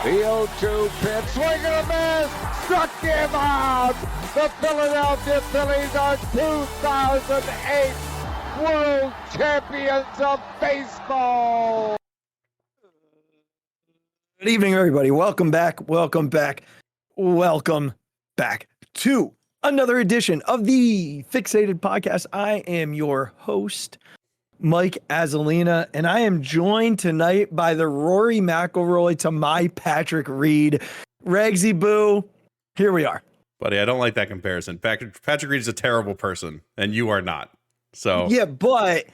The 0-2 pitch, swing and a miss, struck him out. The Philadelphia Phillies are 2008 World Champions of Baseball. Good evening, everybody. Welcome back to another edition of the Phixated podcast. I am your host, Mike Azzolina, and I am joined tonight by the Rory McIlroy to my Patrick Reed. Regsy Boo, here we are. Buddy, I don't like that comparison. Patrick Reed is a terrible person, and you are not. So yeah, but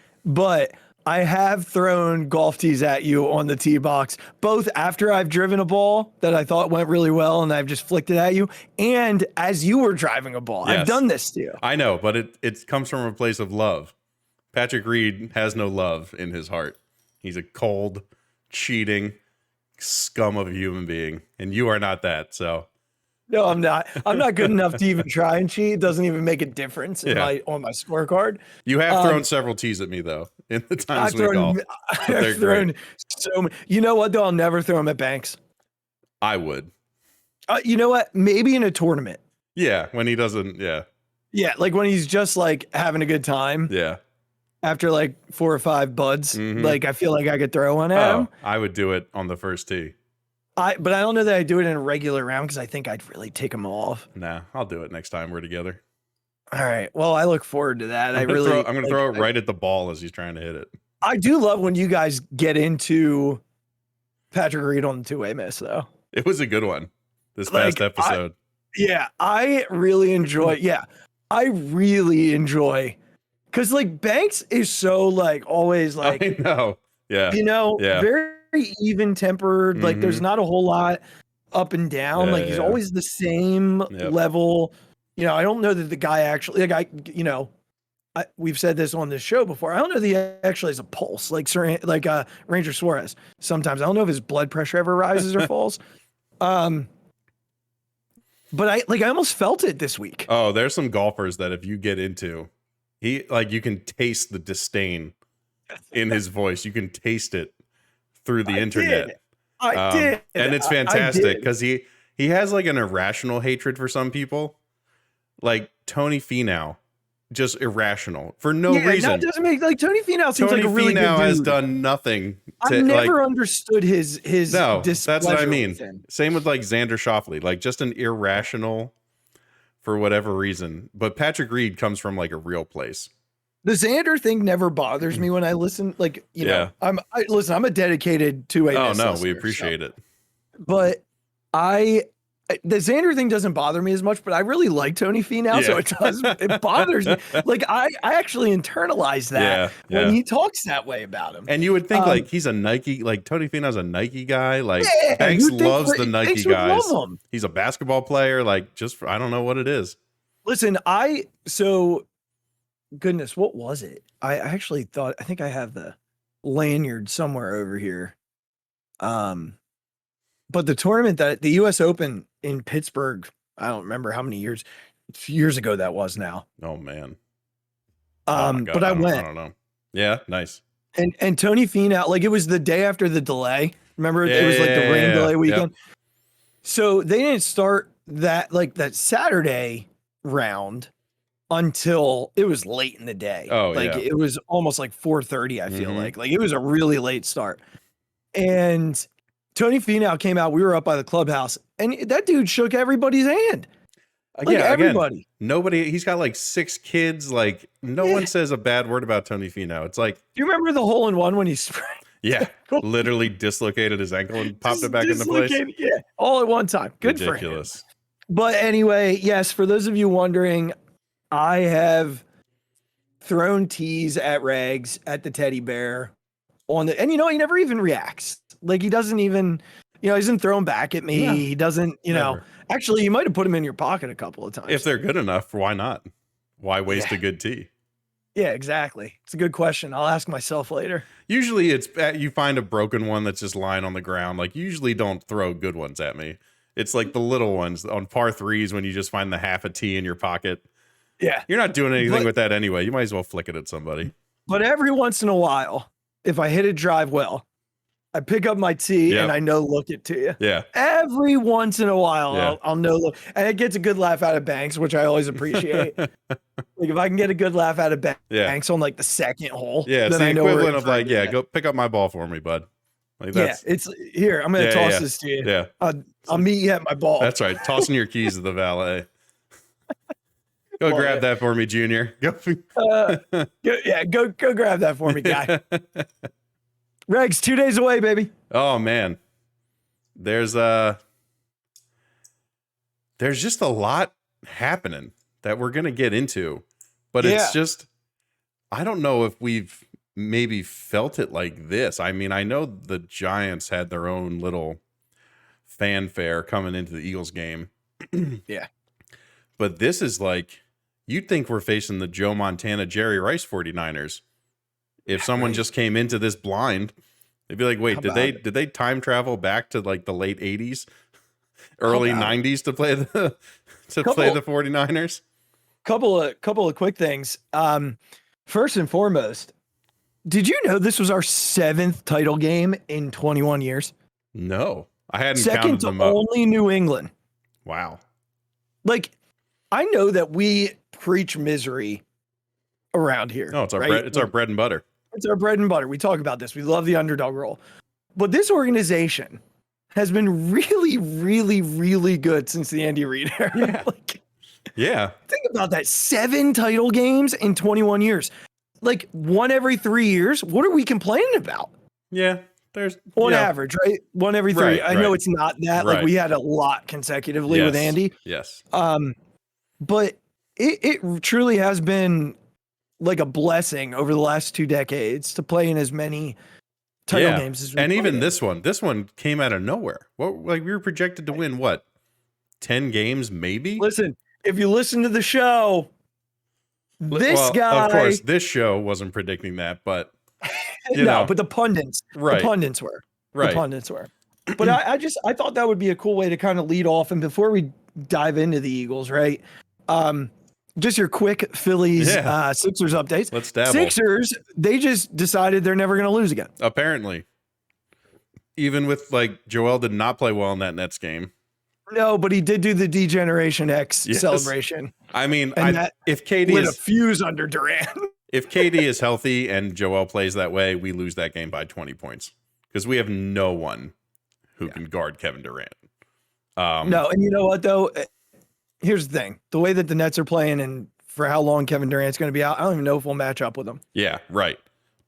I have thrown golf tees at you on the tee box, both after I've driven a ball that I thought went really well and I've just flicked it at you, and as you were driving a ball. Yes. I've done this to you. I know, but it comes from a place of love. Patrick Reed has no love in his heart. He's a cold, cheating scum of a human being, and you are not that. So no, I'm not. I'm not good enough to even try and cheat. It doesn't even make a difference on my scorecard. You have thrown several tees at me though in the times we golf. I've thrown so many. You know what though? I'll never throw them at Banks. I would. You know what? Maybe in a tournament. Yeah, when he doesn't. Yeah. Yeah, like when he's just like having a good time. Yeah. After like 4 or 5 buds, like I feel like I could throw one at him. I would do it on the first tee. But I don't know that I do it in a regular round because I think I'd really take him off. Nah, I'll do it next time we're together. All right. Well, I look forward to that. I'm going to throw it right at the ball as he's trying to hit it. I do love when you guys get into Patrick Reed on the two-way miss, though. It was a good one this past episode. I really enjoy. Yeah, I really enjoy. Because like Banks is so like always like I know. Yeah. You know, very even tempered. Like there's not a whole lot up and down. Like he's always the same level. You know, I don't know that the guy actually we've said this on this show before. I don't know that he actually has a pulse like Ranger Suarez. Sometimes I don't know if his blood pressure ever rises or falls. But I almost felt it this week. Oh, there's some golfers that if you get into, you can taste the disdain in his voice. You can taste it through the internet. I did. And it's fantastic because he has like an irrational hatred for some people. Like Tony Finau, just irrational for no reason. No, it doesn't make like Tony Finau seems like a really good dude. Has done nothing. I've never understood his No, that's what I mean. Same with like Xander Schauffele, like just an irrational for whatever reason. But Patrick Reed comes from like a real place. The Xander thing never bothers me when I listen. Like, you know, I'm a dedicated two-way. Oh no, we appreciate it. But the Xander thing doesn't bother me as much, but I really like Tony Finau, so it bothers me. Like I actually internalize that when he talks that way about him. And you would think like he's a Nike, like Tony Finau's a Nike guy. Like Banks loves the Nike guys. He's a basketball player. Like I don't know what it is. Listen, goodness, what was it? I think I have the lanyard somewhere over here. But the tournament that the US Open in Pittsburgh, I don't remember how many years ago that was now. Oh man. But I went. I don't know. Yeah, nice. And Tony Finau, like it was the day after the delay. Remember, it was like the rain delay weekend. Yep. So they didn't start that Saturday round until it was late in the day. Oh, it was almost like 4:30. I feel like it was a really late start. And Tony Finau came out. We were up by the clubhouse, and that dude shook everybody's hand. Like everybody. Again, nobody. He's got like 6 kids. Like no one says a bad word about Tony Finau. It's like, do you remember the hole in one when he sprayed? Yeah, literally dislocated his ankle and popped it back into place. Yeah, all at one time. Good Ridiculous. For him. But anyway, yes, for those of you wondering, I have thrown tees at Rags at the teddy bear and he never even reacts. Like he doesn't even, he doesn't throw them back at me. Yeah. He doesn't, actually you might have put them in your pocket a couple of times. If they're good enough, why not? Why waste a good tee? Yeah, exactly. It's a good question. I'll ask myself later. Usually it's you find a broken one that's just lying on the ground. Like usually don't throw good ones at me. It's like the little ones on par 3s when you just find the half a tee in your pocket. Yeah. You're not doing anything with that anyway. You might as well flick it at somebody. But every once in a while, if I hit a drive well, I pick up my tea and I no look it to you. Yeah. Every once in a while, I'll no look, and it gets a good laugh out of Banks, which I always appreciate. Like if I can get a good laugh out of Banks on like the second hole, it's then the I know equivalent of like, go pick up my ball for me, bud. Like that's, it's here. I'm gonna toss this to you. Yeah, I'll meet you at my ball. That's right. Tossing your keys to the valet. Go grab that for me, Junior. Go grab that for me, guy. Regs, 2 days away, baby. Oh man, there's just a lot happening that we're gonna get into, but it's just, I don't know if we've maybe felt it like this. I mean, I know the Giants had their own little fanfare coming into the Eagles game. Yeah, but this is like, you'd think we're facing the Joe Montana, Jerry Rice 49ers. If someone just came into this blind, they'd be like, wait, did they time travel back to like the late 80s, early 90s to play the play the 49ers? Couple of quick things. First and foremost, did you know this was our 7th title game in 21 years? No, I hadn't Second counted to them up. only New England. Wow. Like, I know that we preach misery around here. No, it's our bread. It's our bread and butter. It's our bread and butter. We talk about this. We love the underdog role. But this organization has been really, really, really good since the Andy Reid era. Yeah. Think about that. 7 title games in 21 years. Like one every 3 years. What are we complaining about? Yeah. There's on average, right? One every 3. Right, I know it's not that. Like we had a lot consecutively with Andy. Yes. But it truly has been like a blessing over the last 2 decades to play in as many title games as we and even in. this one came out of nowhere. What, like we were projected to win what, 10 games maybe? Listen, if you listen to the show, this guy, of course, this show wasn't predicting that, but but the pundits, were. The pundits were. But I thought that would be a cool way to kind of lead off. And before we dive into the Eagles, right? Just your quick Phillies Sixers updates. Let's dabble. Sixers, they just decided they're never going to lose again. Apparently. Even with like Joel did not play well in that Nets game. No, but he did do the Degeneration X celebration. I mean, if KD lit a fuse under Durant. If KD is healthy and Joel plays that way, we lose that game by 20 points because we have no one who can guard Kevin Durant. No, and you know what though? Here's the thing: the way that the Nets are playing, and for how long Kevin Durant's going to be out, I don't even know if we'll match up with them. Yeah, right.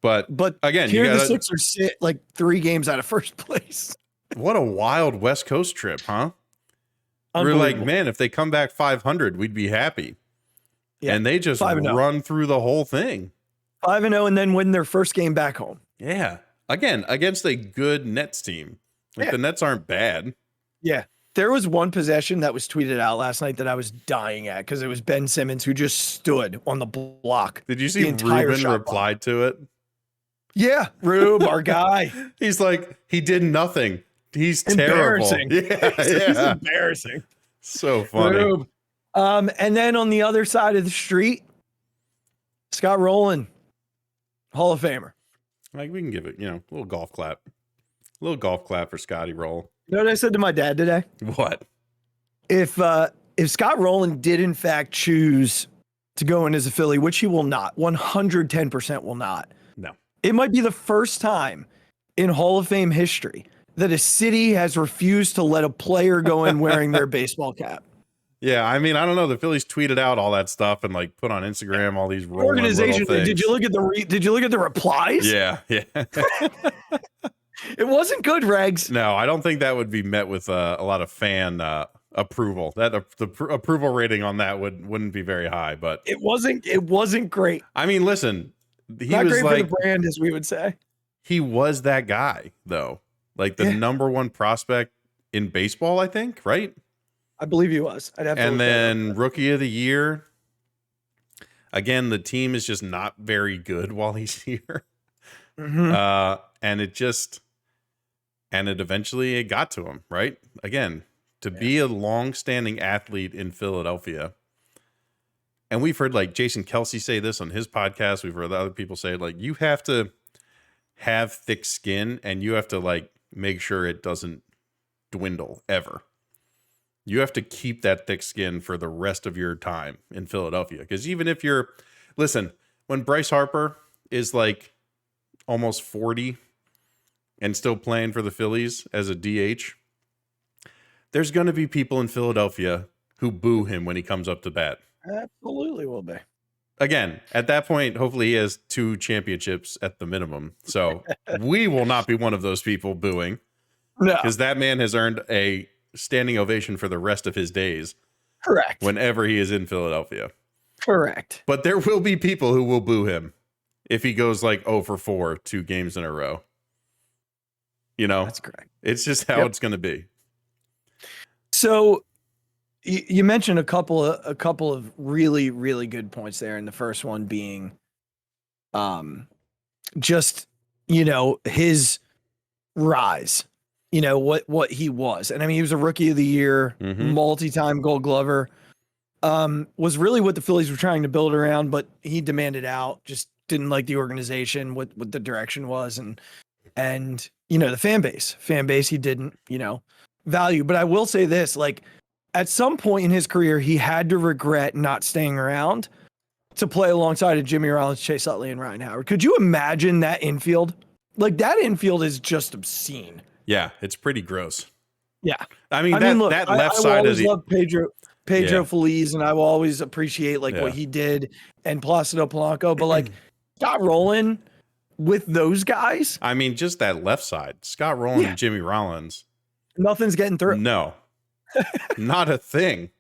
But again, here the Sixers sit like 3 games out of first place. What a wild West Coast trip, huh? We're like, man, if they come back 500, we'd be happy. Yeah, and they just run through the whole thing. 5-0, and then win their first game back home. Yeah, again against a good Nets team. Like the Nets aren't bad. Yeah. There was one possession that was tweeted out last night that I was dying at because it was Ben Simmons who just stood on the block. Did you see Ruben replied to it? Yeah, Rube, our guy. He's like, he did nothing. He's terrible. He's embarrassing. So funny. Rube. And then on the other side of the street, Scott Rolen, Hall of Famer. Like we can give it, a little golf clap. A little golf clap for Scotty Roll. You know what I said to my dad today? What? If Scott Rolen did in fact choose to go in as a Philly, which he will not, 110% will not. No. It might be the first time in Hall of Fame history that a city has refused to let a player go in wearing their baseball cap. Yeah, I mean, I don't know. The Phillies tweeted out all that stuff and like put on Instagram all these organization. Things. Did you look at the replies? Yeah. It wasn't good, Regs. No, I don't think that would be met with a lot of fan approval. That the approval rating on that wouldn't be very high. But it wasn't great. I mean, listen, he not was great like for the brand, as we would say. He was that guy, though, like the number 1 prospect in baseball. I think, right? I believe he was. I'd have to and then Rookie of the Year. Again, the team is just not very good while he's here. Mm-hmm. And it eventually got to him, right? Again, to be a long-standing athlete in Philadelphia. And we've heard like Jason Kelsey say this on his podcast. We've heard other people say like, you have to have thick skin, and you have to like make sure it doesn't dwindle ever. You have to keep that thick skin for the rest of your time in Philadelphia. Because even if listen, when Bryce Harper is like almost 40 and still playing for the Phillies as a DH, there's going to be people in Philadelphia who boo him when he comes up to bat. Absolutely will be. Again, at that point, hopefully he has 2 championships at the minimum. So we will not be one of those people booing. No. Because that man has earned a standing ovation for the rest of his days. Correct. Whenever he is in Philadelphia. Correct. But there will be people who will boo him if he goes like 0 for 4 2 games in a row. You know? That's correct. It's just how it's going to be. So you mentioned a couple of really, really good points there. And the first one being just, his rise, what he was. And I mean, he was a rookie of the year, multi-time Gold Glover, was really what the Phillies were trying to build around, but he demanded out, just didn't like the organization, what the direction was. And the fan base, he didn't, value. But I will say this, like at some point in his career, he had to regret not staying around to play alongside of Jimmy Rollins, Chase Utley, and Ryan Howard. Could you imagine that infield? Like that infield is just obscene. Yeah, it's pretty gross. Yeah. I mean, that left side of the... I love Pedro Feliz, and I will always appreciate what he did, and Placido Polanco, but like Scott Rolen with those guys. I mean, just that left side, Scott Rolen and Jimmy Rollins. Nothing's getting through. No, not a thing.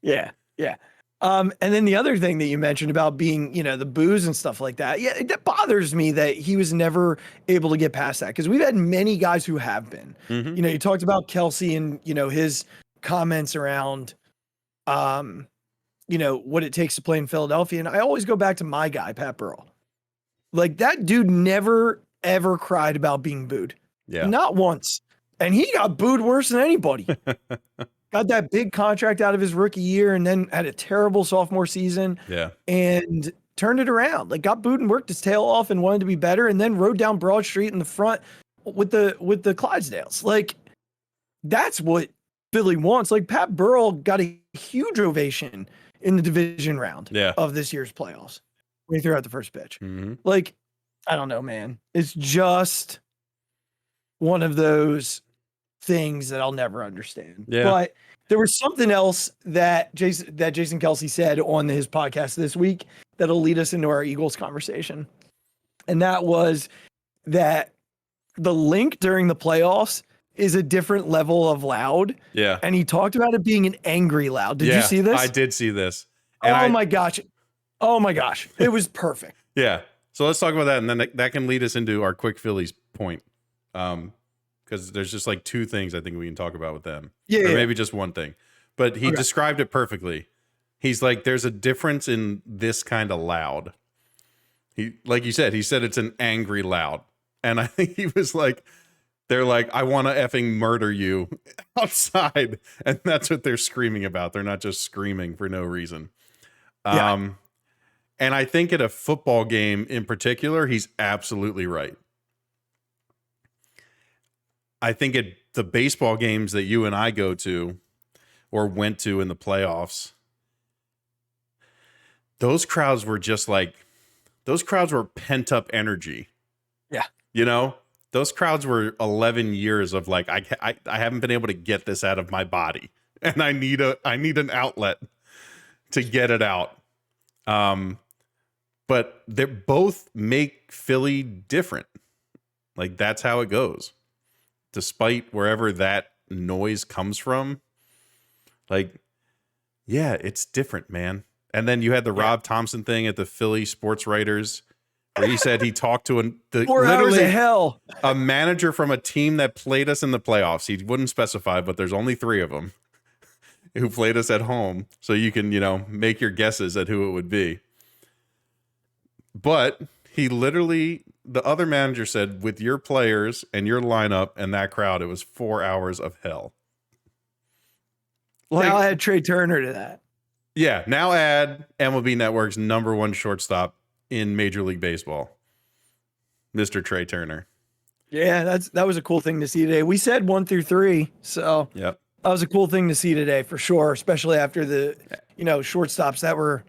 Yeah. Yeah. And then the other thing that you mentioned about being, the booze and stuff like that. Yeah, it bothers me that he was never able to get past that, because we've had many guys who have been. You talked about Kelsey and, his comments around, what it takes to play in Philadelphia. And I always go back to my guy, Pat Burrell. Like that dude never, ever cried about being booed. Yeah. Not once. And he got booed worse than anybody. Got that big contract out of his rookie year and then had a terrible sophomore season. Yeah. And turned it around. Like got booed and worked his tail off and wanted to be better, and then rode down Broad Street in the front with the Clydesdales. Like that's what Philly wants. Like Pat Burrell got a huge ovation in the division round of this year's playoffs when he threw out the first pitch. Like, I don't know, man. It's just one of those things that I'll never understand. Yeah. But there was something else that Jason Kelsey said on his podcast this week that'll lead us into our Eagles conversation. And that was that the link during the playoffs is a different level of loud. Yeah. And he talked about it being an angry loud. Did you see this? I did see this. And my gosh. Oh my gosh. It was perfect. Yeah. So let's talk about that. And then that can lead us into our quick Phillies point. Because there's just like 2 things I think we can talk about with them. Yeah. Or maybe just one thing. But he described it perfectly. He's like, there's a difference in this kind of loud. Like you said, he said it's an angry loud. And I think he was like, they're like, I want to effing murder you outside. And that's what they're screaming about. They're not just screaming for no reason. And I think at a football game in particular, he's absolutely right. I think at the baseball games that you and I go to or went to in the playoffs, those crowds were pent up energy. Yeah. Those crowds were 11 years of like, I haven't been able to get this out of my body, and I need an outlet to get it out. But they both make Philly different. Like that's how it goes. Despite wherever that noise comes from, like, yeah, it's different, man. And then you had the Rob Thompson thing at the Philly Sports Writers, where he said he talked to 4 hours of hell, a manager from a team that played us in the playoffs. He wouldn't specify, but there's only 3 of them who played us at home. So you can, make your guesses at who it would be. But he literally, the other manager said, with your players and your lineup and that crowd, it was 4 hours of hell. Like, now add Trea Turner to that. Yeah, now add MLB Network's #1 shortstop in Major League Baseball. Mr. Trea Turner. Yeah, that was a cool thing to see today. We said 1 through 3, so Yep. that was a cool thing to see today for sure, especially after the shortstops that were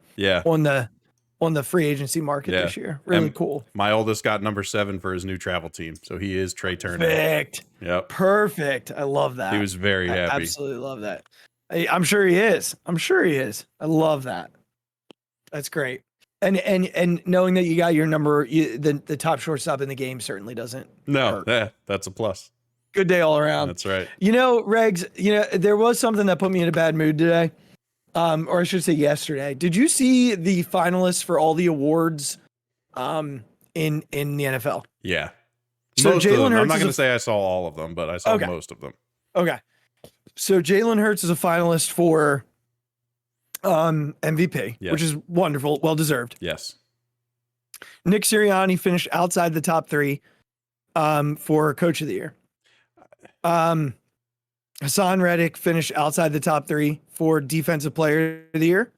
on the free agency market this year. Really cool. My oldest got number 7 for his new travel team, so he is Trea Turner. Perfect. Yep. Perfect. I love that. He was very happy. I absolutely love that. I'm sure he is. I love that. That's great. And knowing that you got your number, the top shortstop in the game certainly doesn't hurt. That's a plus. Good day all around. That's right. Regs, there was something that put me in a bad mood today. Or I should say yesterday. Did you see the finalists for all the awards in the NFL? Yeah. So Jalen Hurts. I'm not going to say I saw all of them, but I saw most of them. Okay. So Jalen Hurts is a finalist for MVP, which is wonderful, well deserved. Yes. Nick Sirianni finished outside the top 3 for Coach of the Year. Hassan Reddick finished outside the top 3 for Defensive Player of the Year.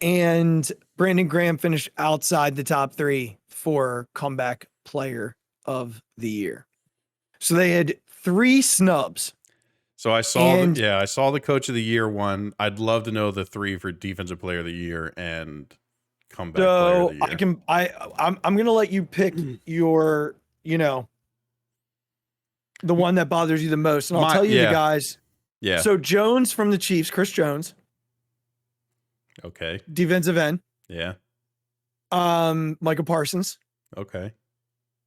And Brandon Graham finished outside the top 3 for Comeback Player of the Year. So they had 3 snubs. So I saw I saw the Coach of the Year one. I'd love to know the 3 for Defensive Player of the Year and Comeback Player of the Year. I'm gonna let you pick your, the one that bothers you the most. And I'll tell you the guys. Yeah. So Jones from the Chiefs, Chris Jones. Okay. Defensive end. Yeah. Michael Parsons. Okay.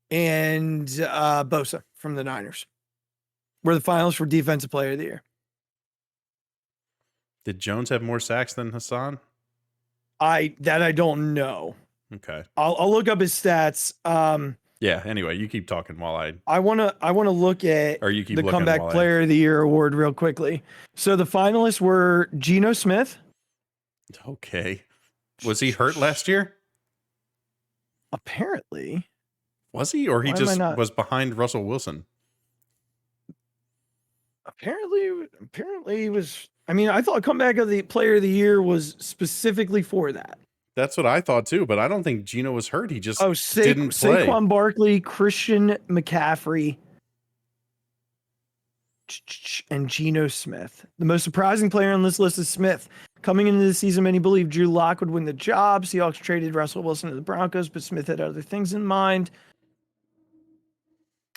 And Bosa from the Niners were the finals for Defensive Player of the Year. Did Jones have more sacks than Hassan? I don't know. Okay. I'll look up his stats. Yeah. Anyway, you keep talking while I wanna look at the Comeback Player of the Year award real quickly. So the finalists were Geno Smith. Okay. Was he hurt last year? Apparently. Was he, or he just was behind Russell Wilson? Apparently he was. I mean, I thought Comeback of the Player of the Year was specifically for that. That's what I thought too, but I don't think Geno was hurt. He just didn't play. Saquon Barkley, Christian McCaffrey, and Geno Smith. The most surprising player on this list is Smith. Coming into the season, many believed Drew Lock would win the job. Seahawks traded Russell Wilson to the Broncos, but Smith had other things in mind.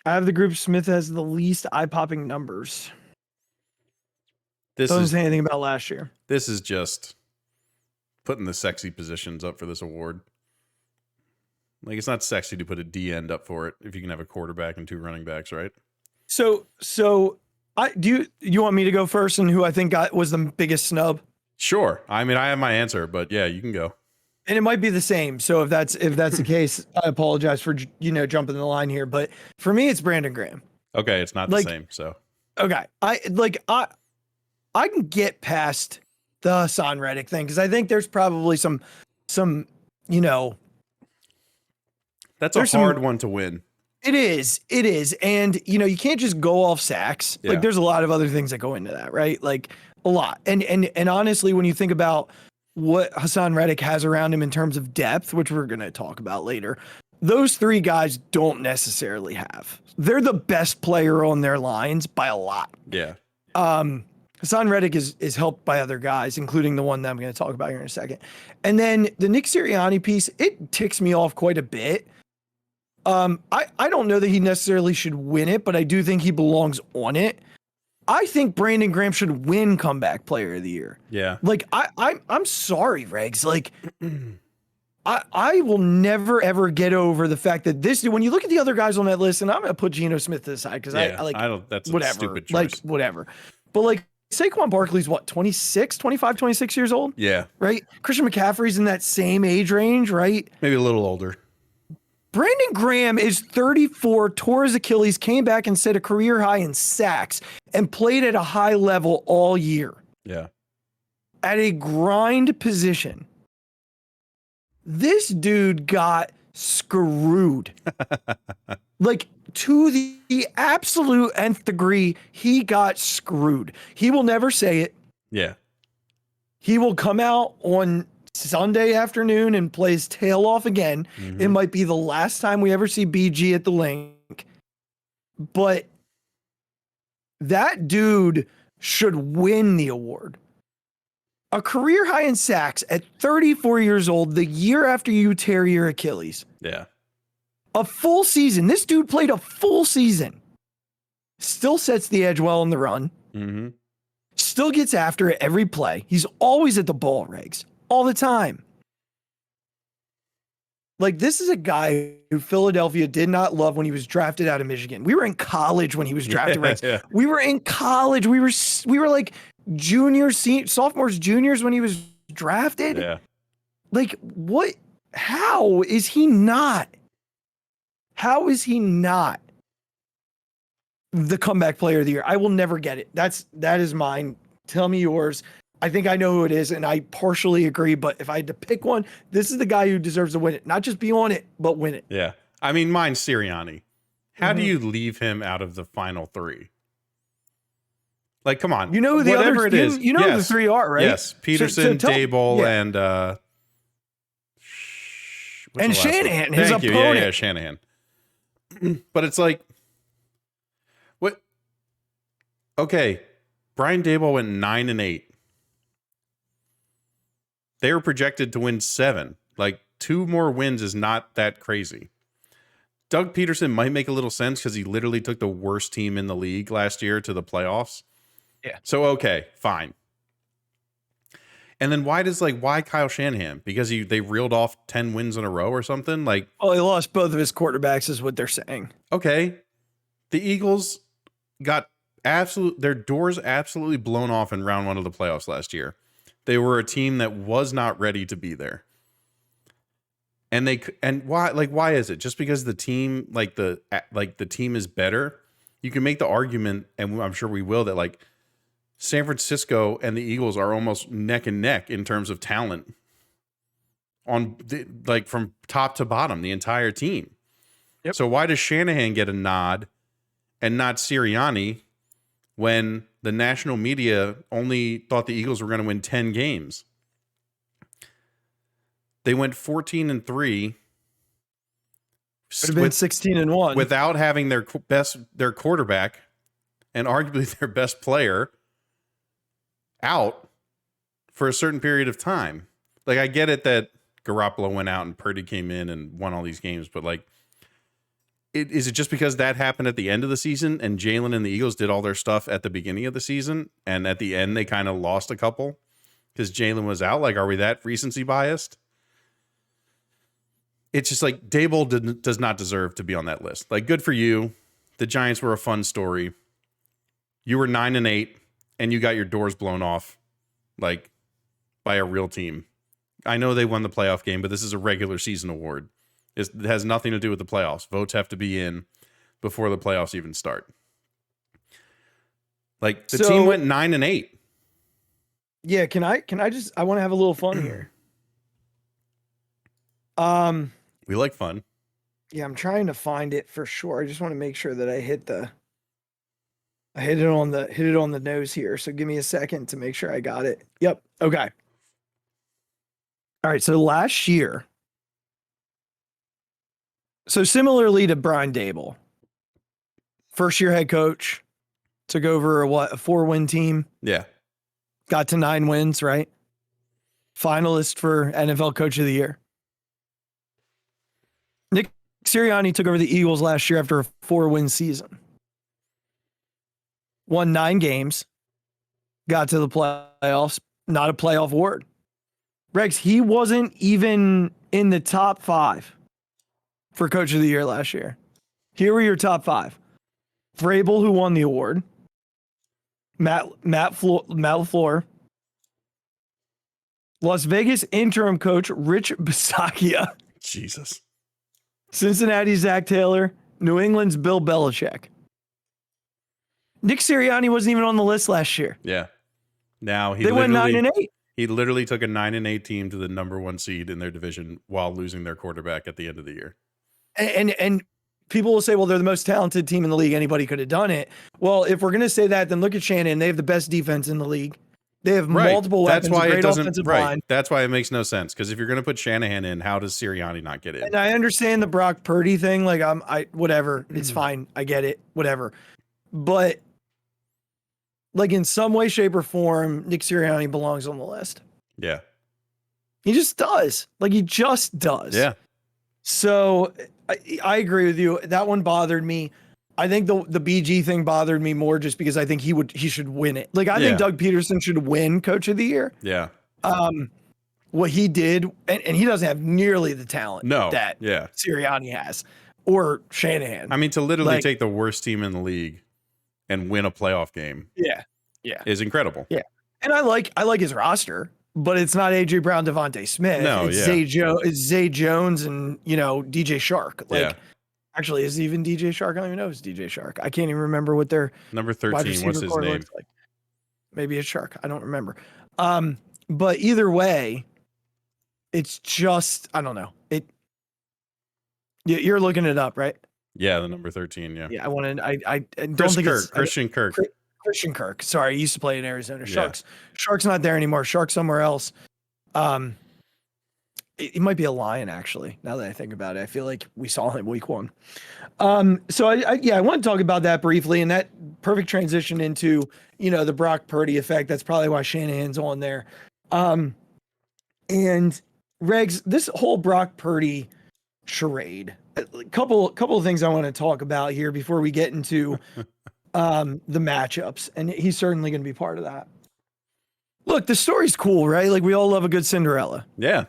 I have the group. Smith has the least eye-popping numbers. Doesn't say anything about last year. This is just putting the sexy positions up for this award. Like, it's not sexy to put a D end up for it if you can have a quarterback and 2 running backs, right? So you want me to go first and who I think was the biggest snub? Sure. I mean, I have my answer, but yeah, you can go. And it might be the same. So if that's the case, I apologize for jumping the line here. But for me, it's Brandon Graham. Okay, it's not the same. So okay, I can get past the Hassan Reddick thing because I think there's probably some that's a hard one to win. It is, and you can't just go off sacks. Yeah. Like there's a lot of other things that go into that, right? Like a lot. And honestly, when you think about what Hassan Reddick has around him in terms of depth, which we're going to talk about later, those 3 guys don't necessarily have. They're the best player on their lines by a lot. Yeah. Hassan Reddick is helped by other guys, including the one that I'm going to talk about here in a second. And then the Nick Sirianni piece, it ticks me off quite a bit. I don't know that he necessarily should win it, but I do think he belongs on it. I think Brandon Graham should win Comeback Player of the Year. Yeah. Like I'm sorry, Regs. Like I will never ever get over the fact that when you look at the other guys on that list, and I'm gonna put Geno Smith to the side because I don't. That's a stupid choice. Like whatever. But like Saquon Barkley's what, 25, 26 years old? Yeah. Right? Christian McCaffrey's in that same age range, right? Maybe a little older. Brandon Graham is 34, tore his Achilles, came back and set a career high in sacks, and played at a high level all year. Yeah. At a grind position. This dude got screwed. Like, to the absolute nth degree, he got screwed. He will never say it. Yeah. He will come out on Sunday afternoon and plays tail off again. It might be the last time we ever see BG at the link. But that dude should win the award. A career high in sacks at 34 years old, the year after you tear your Achilles. Yeah. A full season. This dude played a full season. Still sets the edge well in the run. Still gets after it every play. He's always at the ball, Regs. All the time. Like, this is a guy who Philadelphia did not love when he was drafted out of Michigan. We were in college when he was drafted, Regs. Yeah. We were in college. We were like sophomores, juniors when he was drafted. Yeah. Like, what? How is he not? How is he not the comeback player of the year? I will never get it. That is mine. Tell me yours. I think I know who it is, and I partially agree, but if I had to pick one, this is the guy who deserves to win it. Not just be on it, but win it. Yeah. I mean, mine's Sirianni. How do you leave him out of the final three? Like, come on. You know who the whatever others, it is. You know who the three are, right? Yes. Peterson, Dable, and and Shanahan, his opponent. Yeah, Shanahan. But it's like, what? Okay. Brian Dable went 9-8. They were projected to win 7. Like, 2 more wins is not that crazy. Doug Peterson might make a little sense because he literally took the worst team in the league last year to the playoffs. Yeah. So, okay, fine. And then why Kyle Shanahan? Because they reeled off 10 wins in a row or something? Like, oh, he lost both of his quarterbacks is what they're saying. Okay. The Eagles got their doors absolutely blown off in round 1 of the playoffs last year. They were a team that was not ready to be there. And why is it? Just because the team, the team is better? You can make the argument, and I'm sure we will, that like San Francisco and the Eagles are almost neck and neck in terms of talent from top to bottom, the entire team. Yep. So why does Shanahan get a nod and not Sirianni when the national media only thought the Eagles were going to win 10 games? They went 14-3. Would have been 16-1 without having their quarterback and arguably their best player out for a certain period of time. Like, I get it that Garoppolo went out and Purdy came in and won all these games, but like, is it just because that happened at the end of the season and Jalen and the Eagles did all their stuff at the beginning of the season and at the end they kind of lost a couple because Jalen was out? Like, are we that recency biased? It's just like Dable does not deserve to be on that list. Like, good for you. The Giants were a fun story. You were 9-8 and you got your doors blown off like by a real team. I know they won the playoff game, but this is a regular season award. It has nothing to do with the playoffs. Votes have to be in before the playoffs even start. Like, the team went 9-8. Yeah, can I want to have a little fun here. We like fun. Yeah, I'm trying to find it for sure. I just want to make sure that I hit it on the nose here. So give me a second to make sure I got it. Yep. Okay. All right. So last year, so similarly to Brian Dable, first year head coach, took over a 4-win team. Yeah. Got to 9 wins, right? Finalist for NFL Coach of the Year. Nick Sirianni took over the Eagles last year after a 4-win season. Won 9 games. Got to the playoffs. Not a playoff award. Rex, he wasn't even in the top 5 for Coach of the Year last year. Here were your top 5. Vrabel, who won the award. Matt LaFleur. Las Vegas interim coach Rich Bisaccia. Jesus. Cincinnati's Zach Taylor. New England's Bill Belichick. Nick Sirianni wasn't even on the list last year. Yeah. Now they went 9-8. He literally took a 9-8 team to the number 1 seed in their division while losing their quarterback at the end of the year. And people will say, well, they're the most talented team in the league. Anybody could have done it. Well, if we're going to say that, then look at Shannon. They have the best defense in the league. They have multiple weapons. That's why a great it doesn't. Offensive Right. line. That's why it makes no sense. Because if you're going to put Shanahan in, how does Sirianni not get in? And I understand the Brock Purdy thing. Like whatever. It's fine. I get it. Whatever. But like in some way, shape, or form, Nick Sirianni belongs on the list. Yeah. He just does. Like he just does. Yeah. So I agree with you. That one bothered me. I think the BG thing bothered me more just because I think he should win it. Like I think Doug Peterson should win Coach of the Year. Yeah. What he did, and he doesn't have nearly the talent that Sirianni has or Shanahan. I mean, to literally take the worst team in the league and win a playoff game. Yeah. Is incredible. Yeah. And I like his roster, but it's not AJ Brown, Devontae Smith. No, it's Zay Jones and DJ Shark. Like actually, is it even DJ Shark? I don't even know if it's DJ Shark. I can't even remember what their number 13. What's his name? Like. Maybe it's Shark. I don't remember. But either way, it's just I don't know. You're looking it up, right? Yeah, the number 13. Yeah. Yeah, I don't think it's Christian Kirk. Christian Kirk. Sorry, he used to play in Arizona Sharks. Yeah. Shark's not there anymore. Shark's somewhere else. It might be a Lion, actually, now that I think about it. I feel like we saw him week 1. So I want to talk about that briefly, and that perfect transition into, the Brock Purdy effect. That's probably why Shanahan's on there. And Regs, this whole Brock Purdy charade, a couple of things I want to talk about here before we get into the matchups, and he's certainly going to be part of that. Look, the story's cool, right? Like we all love a good Cinderella. Yeah.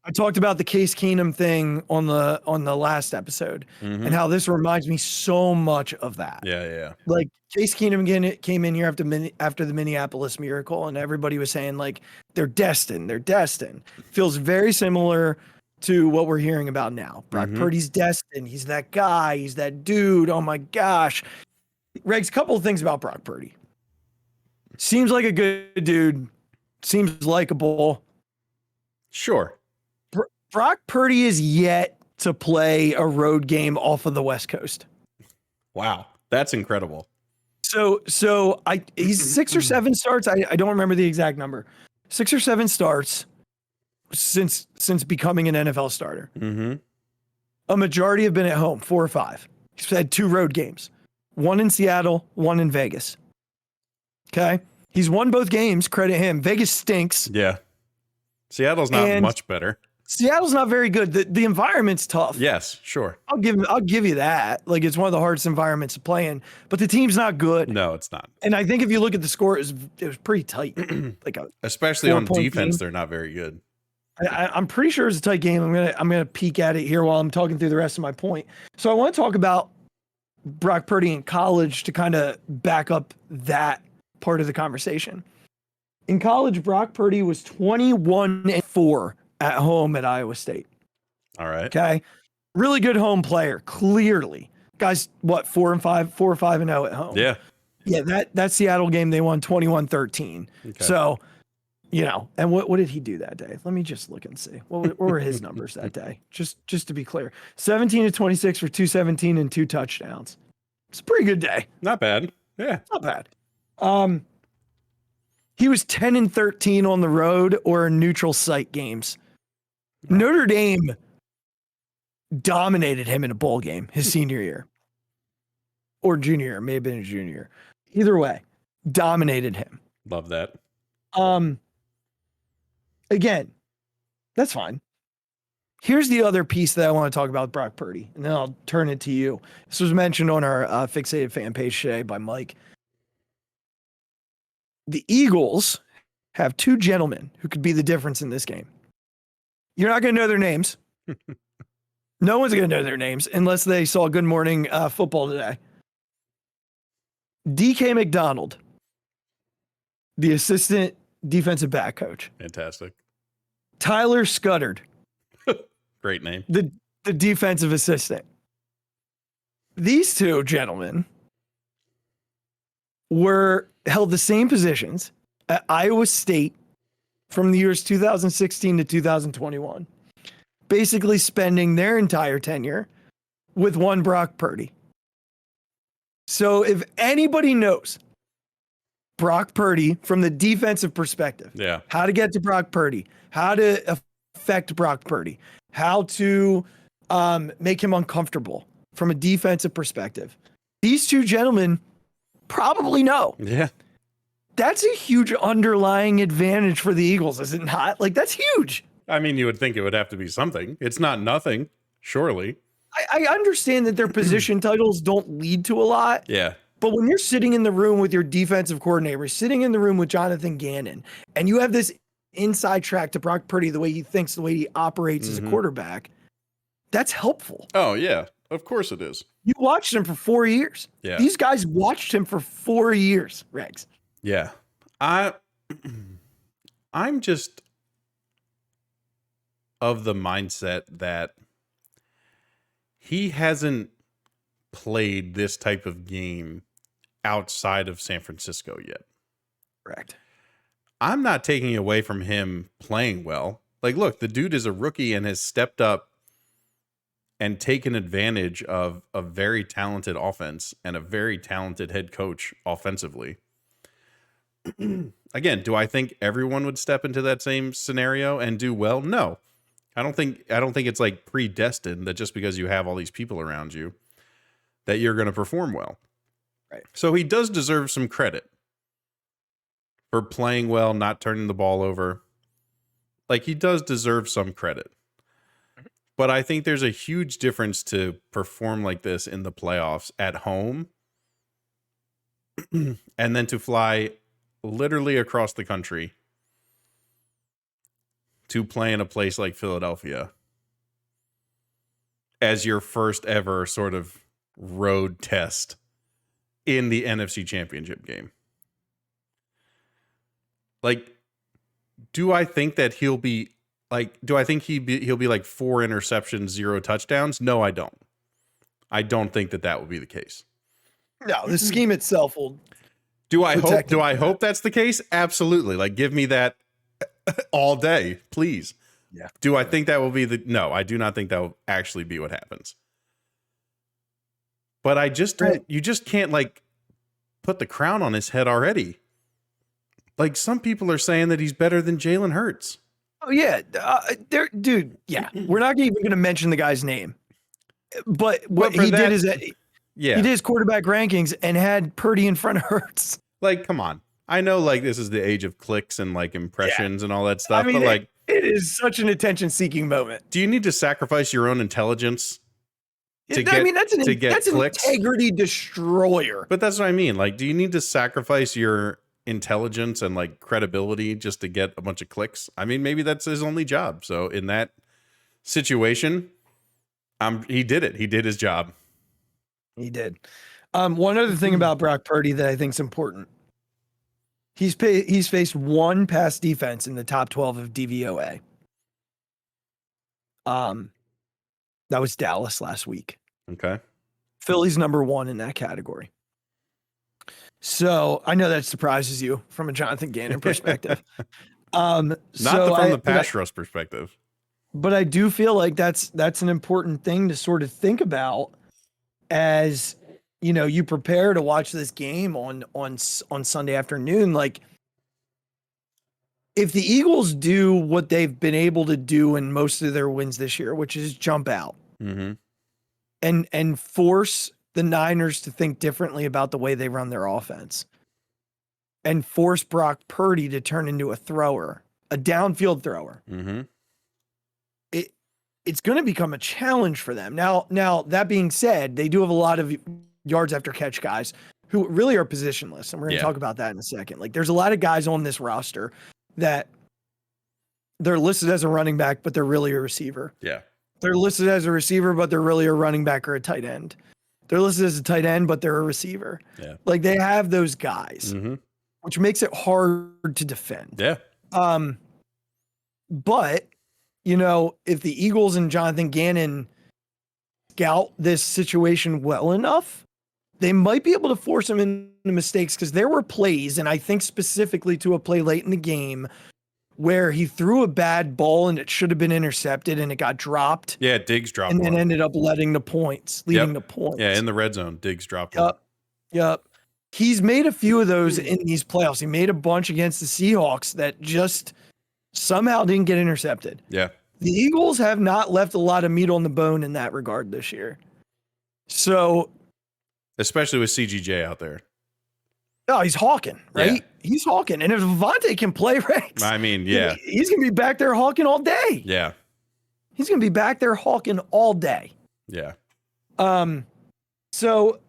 I talked about the Case Keenum thing on the last episode and how this reminds me so much of that. Yeah. Like Case Keenum came in here after the Minneapolis Miracle, and everybody was saying like they're destined. Feels very similar to what we're hearing about now. Brock Purdy's destined. He's that guy. He's that dude. Oh my gosh. Regs, couple of things about Brock Purdy. Seems like a good dude. Seems likable. Sure. Brock Purdy is yet to play a road game off of the West Coast. Wow, that's incredible. So he's 6 or 7 starts. I don't remember the exact number. 6 or 7 starts since becoming an NFL starter. A majority have been at home, 4 or 5. He's had 2 road games, 1 in Seattle, 1 in Vegas. Okay, he's won both games. Credit him. Vegas stinks. Yeah, Seattle's not much better. Seattle's not very good. The environment's tough. Yes, sure. I'll give you that. Like it's one of the hardest environments to play in, but the team's not good. No, it's not. And I think if you look at the score, it was pretty tight. Especially on defense, game. They're not very good. I'm pretty sure it's a tight game. I'm gonna peek at it here while I'm talking through the rest of my point. So I want to talk about Brock Purdy in college to kind of back up that part of the conversation. In college, Brock Purdy was 21-4 at home at Iowa State. All right. Okay. Really good home player, clearly. Guys, 4 or 5-0 at home. Yeah. Yeah, that Seattle game, they won 21-13. Okay. So, and what did he do that day? Let me just look and see. What were his numbers that day? Just to be clear. 17-26 for 217 and 2 touchdowns. It's a pretty good day. Not bad. Yeah. Not bad. He was 10-13 on the road or in neutral site games. Notre Dame dominated him in a bowl game his senior year or junior year, may have been a junior year. Either way, dominated him. Love that. Again, that's fine. Here's the other piece that I want to talk about with Brock Purdy, and then I'll turn it to you. This was mentioned on our Phixated fan page today by Mike. The Eagles have 2 gentlemen who could be the difference in this game. You're not going to know their names. No one's going to know their names unless they saw Good Morning Football today. DK McDonald, the assistant defensive back coach. Fantastic. Tyler Scuddard. Great name. The defensive assistant. These 2 gentlemen held the same positions at Iowa State from the years 2016 to 2021, basically spending their entire tenure with one Brock Purdy. So if anybody knows Brock Purdy from the defensive perspective. Yeah. How to get to Brock Purdy, how to affect Brock Purdy, how to make him uncomfortable from a defensive perspective. These two gentlemen probably know. Yeah. That's a huge underlying advantage for the Eagles, is it not? Like, that's huge. I mean, you would think it would have to be something. It's not nothing, surely. I understand that their position titles don't lead to a lot. Yeah. But when you're sitting in the room with your defensive coordinator, sitting in the room with Jonathan Gannon, and you have this inside track to Brock Purdy, the way he thinks, the way he operates as a quarterback, that's helpful. Oh, yeah. Of course it is. You watched him for 4 years. Yeah. These guys watched him for 4 years, Regs. Yeah. I'm just of the mindset that he hasn't played this type of game outside of San Francisco yet. Correct. I'm not taking away from him playing well. Like, look, the dude is a rookie and has stepped up and taken advantage of a very talented offense and a very talented head coach offensively. Again, do I think everyone would step into that same scenario and do well? No. I don't think it's like predestined that just because you have all these people around you that you're going to perform well. Right. So he does deserve some credit for playing well, not turning the ball over. Like, he does deserve some credit. But I think there's a huge difference to perform like this in the playoffs at home and then to fly literally across the country to play in a place like Philadelphia as your first ever sort of road test in the NFC Championship game. Like, do I think that he'll be like, do I think he'll be like 4 interceptions, 0 touchdowns? No, I don't. I don't think that will be the case. No, the scheme itself will. Do I hope that's the case? Absolutely. Like, give me that all day, please. Yeah. Do I think that will be no, I do not think that will actually be what happens. But I just don't, you just can't like put the crown on his head already. Like, some people are saying that he's better than Jalen Hurts. Oh yeah, dude. Yeah, we're not even going to mention the guy's name. But what he did is that he did his quarterback rankings and had Purdy in front of Hurts. Like, come on. I know, like, this is the age of clicks and like impressions and all that stuff. I mean, but like, it is such an attention-seeking moment. Do you need to sacrifice your own intelligence? That's an integrity destroyer. But that's what I mean. Like, do you need to sacrifice your intelligence and like credibility just to get a bunch of clicks? I mean, maybe that's his only job. So in that situation, he did it. He did his job. He did. One other thing about Brock Purdy that I think is important. He's faced one pass defense in the top 12 of DVOA. That was Dallas last week. Okay. Philly's number 1 in that category. So I know that surprises you from a Jonathan Gannon perspective. From the pass rush perspective. But I do feel like that's an important thing to sort of think about as, you know, you prepare to watch this game on Sunday afternoon. Like, if the Eagles do what they've been able to do in most of their wins this year, which is jump out and force the Niners to think differently about the way they run their offense and force Brock Purdy to turn into a thrower, a downfield thrower. It's going to become a challenge for them. Now, that being said, they do have a lot of yards after catch guys who really are positionless. And we're going to talk about that in a second. Like, there's a lot of guys on this roster that they're listed as a running back, but they're really a receiver. Yeah. They're listed as a receiver, but they're really a running back or a tight end. They're listed as a tight end, but they're a receiver. Yeah. Like, they have those guys, which makes it hard to defend. Yeah. But, you know, if the Eagles and Jonathan Gannon scout this situation well enough, they might be able to force him into mistakes, because there were plays, and I think specifically to a play late in the game where he threw a bad ball and it should have been intercepted and it got dropped. Yeah, Diggs dropped and one. then ended up leading to points. Yeah, in the red zone, Diggs dropped one. Yep. he's made a few of those in these playoffs. He made a bunch against the Seahawks that just somehow didn't get intercepted. Yeah. The Eagles have not left a lot of meat on the bone in that regard this year. So, especially with CGJ out there. Oh, he's hawking, right? Yeah. He's hawking. And if Devontae can play, Rex, I mean, yeah. He's going to be back there hawking all day. Yeah. He's going to be back there hawking all day. Yeah. So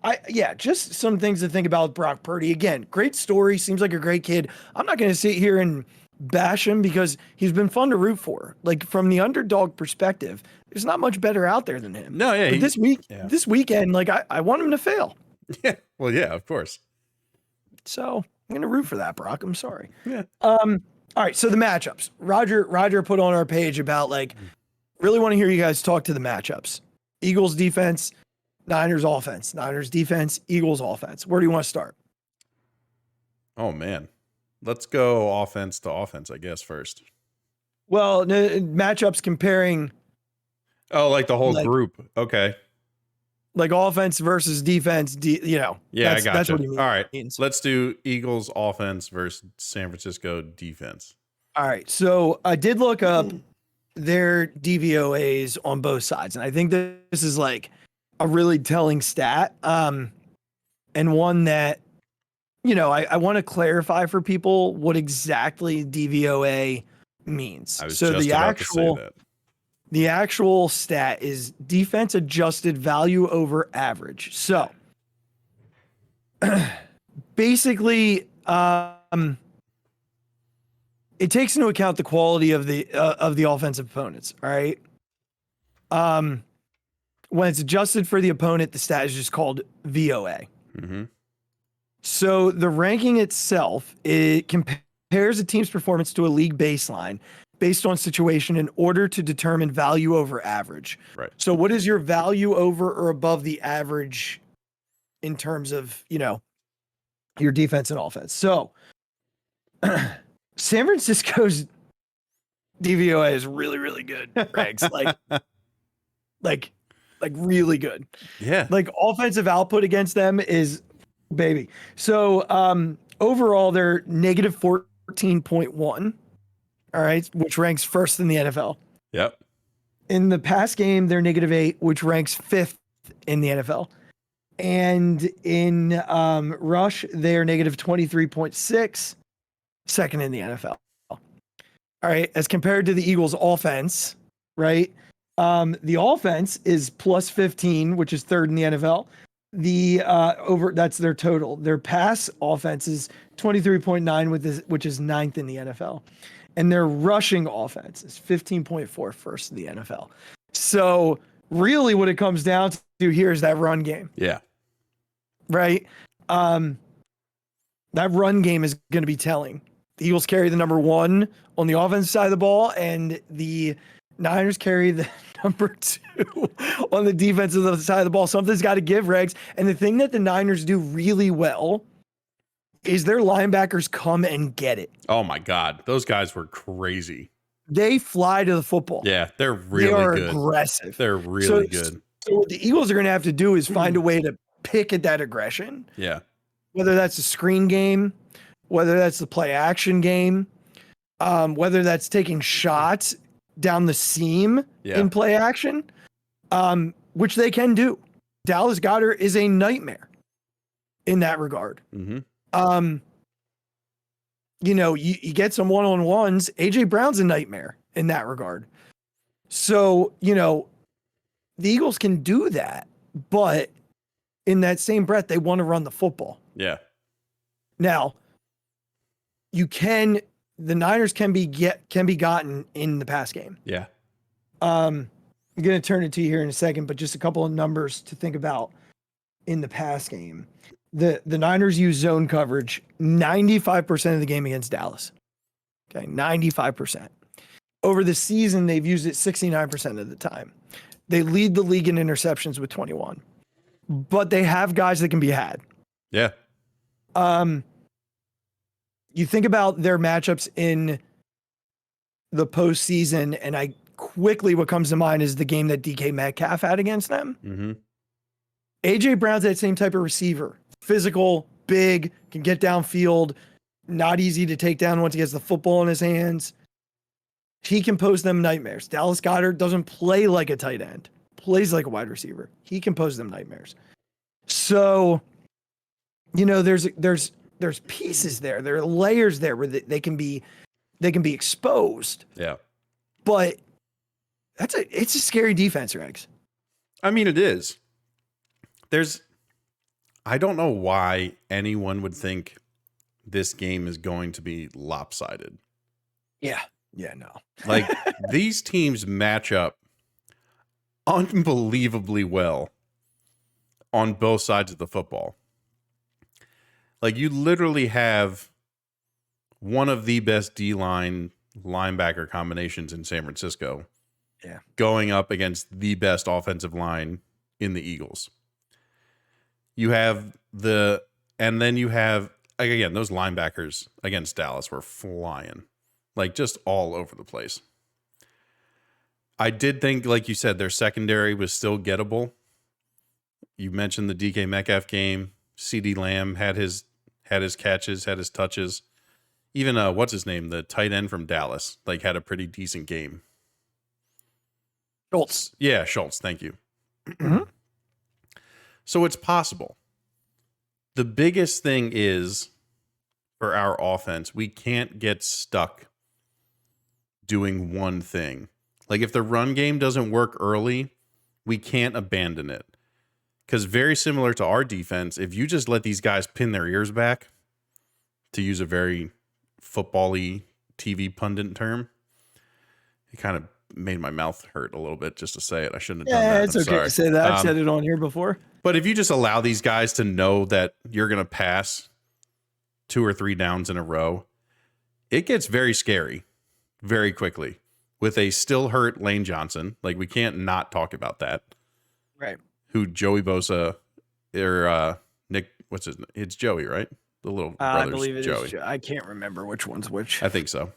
just some things to think about with Brock Purdy. Again, great story. Seems like a great kid. I'm not going to sit here and bash him because he's been fun to root for. Like from the underdog perspective, there's not much better out there than him. No, yeah. But this weekend, like I want him to fail. Yeah. Well, yeah, of course. So I'm going to root for that, Brock. I'm sorry. Yeah. All right. So the matchups. Roger put on our page about like, really want to hear you guys talk to the matchups. Eagles defense, Niners offense. Niners defense, Eagles offense. Where do you want to start? Oh, man. Let's go offense to offense, I guess, first. Well, matchups comparing. Oh, like the whole group. Okay. Like offense versus defense, Yeah, I got you. That's what he means. All right. Let's do Eagles offense versus San Francisco defense. All right. So I did look up their DVOAs on both sides. And I think this is like a really telling stat. And one that, I want to clarify for people what exactly DVOA means. I was so just about to say that. The actual stat is defense adjusted value over average. So basically, it takes into account the quality of the offensive opponents. All right. When it's adjusted for the opponent, the stat is just called VOA. Mm-hmm. So the ranking itself, it compares a team's performance to a league baseline based on situation in order to determine value over average. Right. So what is your value over or above the average in terms of, your defense and offense? So San Francisco's DVOA is really, really good, Regs. like really good. Yeah. Like offensive output against them is baby. So overall they're negative 14.1. All right, which ranks first in the NFL. Yep. In the pass game, they're negative 8, which ranks 5th in the NFL. And in rush, they're negative 23.6, second in the NFL. All right, as compared to the Eagles' offense, right? The offense is plus 15, which is third in the NFL. That's their total. Their pass offense is 23.9, which is ninth in the NFL. And their rushing offense is 15.4, first in the NFL. So really what it comes down to here is that run game. Yeah. Right? That run game is going to be telling. The Eagles carry the number 1 on the offensive side of the ball, and the Niners carry the number 2 on the defensive side of the ball. Something's got to give, Regs. And the thing that the Niners do really well is their linebackers come and get it. Oh my God. Those guys were crazy. They fly to the football. Yeah, they're really good. They are aggressive. They're really good. So what the Eagles are going to have to do is find a way to pick at that aggression. Yeah. Whether that's a screen game, whether that's the play action game, whether that's taking shots down the seam in play action, which they can do. Dallas Goedert is a nightmare in that regard. Mm-hmm. You get some one-on-ones. AJ Brown's a nightmare in that regard. So, the Eagles can do that, but in that same breath, they want to run the football. Yeah. Now, the Niners can be gotten in the pass game. Yeah. I'm going to turn it to you here in a second, but just a couple of numbers to think about in the pass game. The Niners use zone coverage 95% of the game against Dallas. Okay, 95%. Over the season, they've used it 69% of the time. They lead the league in interceptions with 21. But they have guys that can be had. Yeah. You think about their matchups in the postseason, and what comes to mind is the game that DK Metcalf had against them. Mm-hmm. AJ Brown's that same type of receiver. Physical, big, can get downfield, not easy to take down once he has the football in his hands. He can pose them nightmares. Dallas Goedert doesn't play like a tight end, plays like a wide receiver. He can pose them nightmares. So, there's pieces there. There are layers there where they can be exposed. Yeah. But it's a scary defense, Rex. I mean, it is. I don't know why anyone would think this game is going to be lopsided. Yeah. Yeah, no. Like, these teams match up unbelievably well on both sides of the football. Like, you literally have one of the best D-line linebacker combinations in San Francisco. Yeah. Going up against the best offensive line in the Eagles. You have again, those linebackers against Dallas were flying, like just all over the place. I did think, like you said, their secondary was still gettable. You mentioned the DK Metcalf game. CeeDee Lamb had his catches, had his touches. Even what's his name, the tight end from Dallas, like had a pretty decent game. Schultz. Yeah, Schultz. Thank you. Mm-hmm. So it's possible. The biggest thing is for our offense, we can't get stuck doing one thing. Like if the run game doesn't work early, we can't abandon it. Because very similar to our defense, if you just let these guys pin their ears back, to use a very football-y TV pundit term, it kind of made my mouth hurt a little bit just to say it. I shouldn't have done that. Yeah, it's okay to say that. I've said it on here before. But if you just allow these guys to know that you're going to pass 2 or 3 downs in a row, it gets very scary very quickly. With a still hurt Lane Johnson, like we can't not talk about that. Right. Who Joey Bosa or Nick, what's his name? It's Joey, right? The little brother's I believe it Joey. is. I can't remember which one's which. I think so.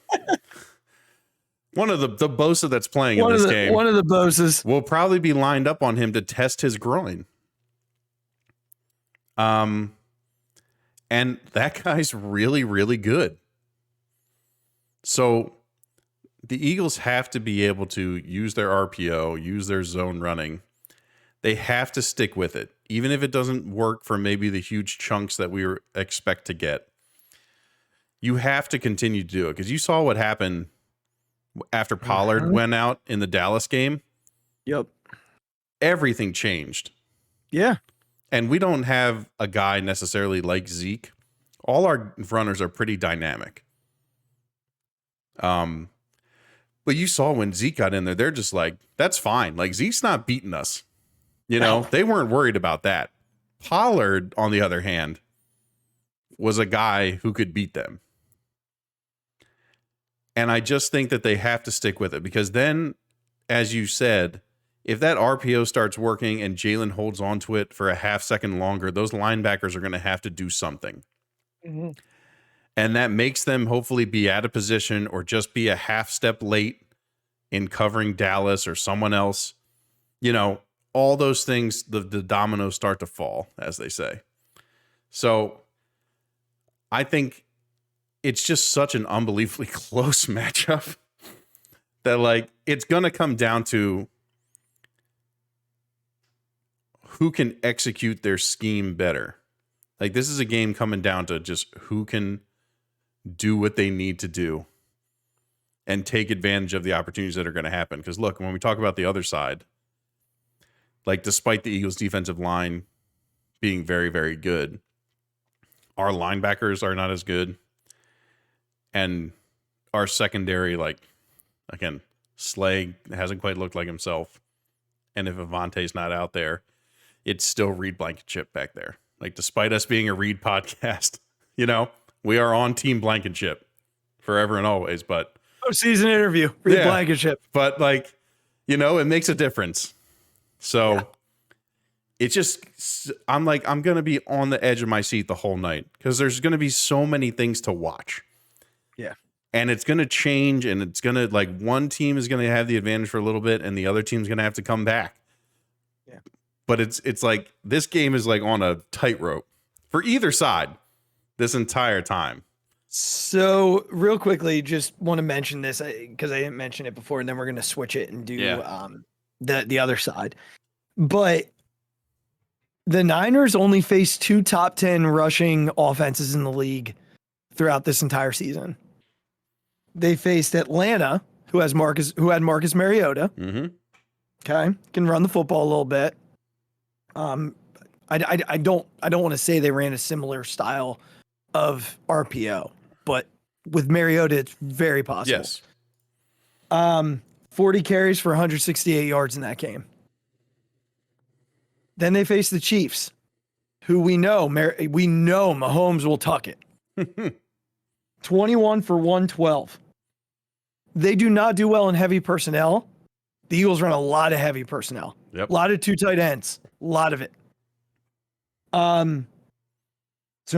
One of the Bosa that's playing in this game. One of the Bosas will probably be lined up on him to test his groin. And that guy's really, really good. So the Eagles have to be able to use their RPO, use their zone running. They have to stick with it, even if it doesn't work for maybe the huge chunks that we expect to get. You have to continue to do it because you saw what happened after Pollard went out in the Dallas game. Yep. Everything changed. Yeah. And we don't have a guy necessarily like Zeke. All our runners are pretty dynamic. But you saw when Zeke got in there, they're just like, that's fine. Like Zeke's not beating us. They weren't worried about that. Pollard, on the other hand, was a guy who could beat them. And I just think that they have to stick with it because then, as you said, if that RPO starts working and Jalen holds on to it for a half second longer, those linebackers are going to have to do something. Mm-hmm. And that makes them hopefully be out of position or just be a half step late in covering Dallas or someone else. All those things, the dominoes start to fall, as they say. So I think it's just such an unbelievably close matchup that it's going to come down to who can execute their scheme better. This is a game coming down to just who can do what they need to do and take advantage of the opportunities that are going to happen. Because look, when we talk about the other side, despite the Eagles defensive line being very, very good, our linebackers are not as good. And our secondary, again, Slay hasn't quite looked like himself. And if Avante's not out there, it's still Reed Blankenship back there. Despite us being a Reed podcast, we are on Team Blankenship forever and always. But season interview, Reed Blankenship. But it makes a difference. So it's just, I'm going to be on the edge of my seat the whole night because there's going to be so many things to watch. Yeah. And it's going to change and it's going to one team is going to have the advantage for a little bit and the other team's going to have to come back. Yeah. But it's this game is on a tightrope for either side. this entire time. So real quickly, just want to mention this because I didn't mention it before, and then we're going to switch it and do the other side. But the Niners only faced 2 top 10 rushing offenses in the league throughout this entire season. They faced Atlanta, who had Marcus Mariota. Mm-hmm. Okay, can run the football a little bit. I don't want to say they ran a similar style of RPO, but with Mariota, it's very possible. Yes. 40 carries for 168 yards in that game. Then they face the Chiefs, who we know Mahomes will tuck it. 21 for 112. They do not do well in heavy personnel. The Eagles run a lot of heavy personnel. Yep. A lot of 2 tight ends. A lot of it. So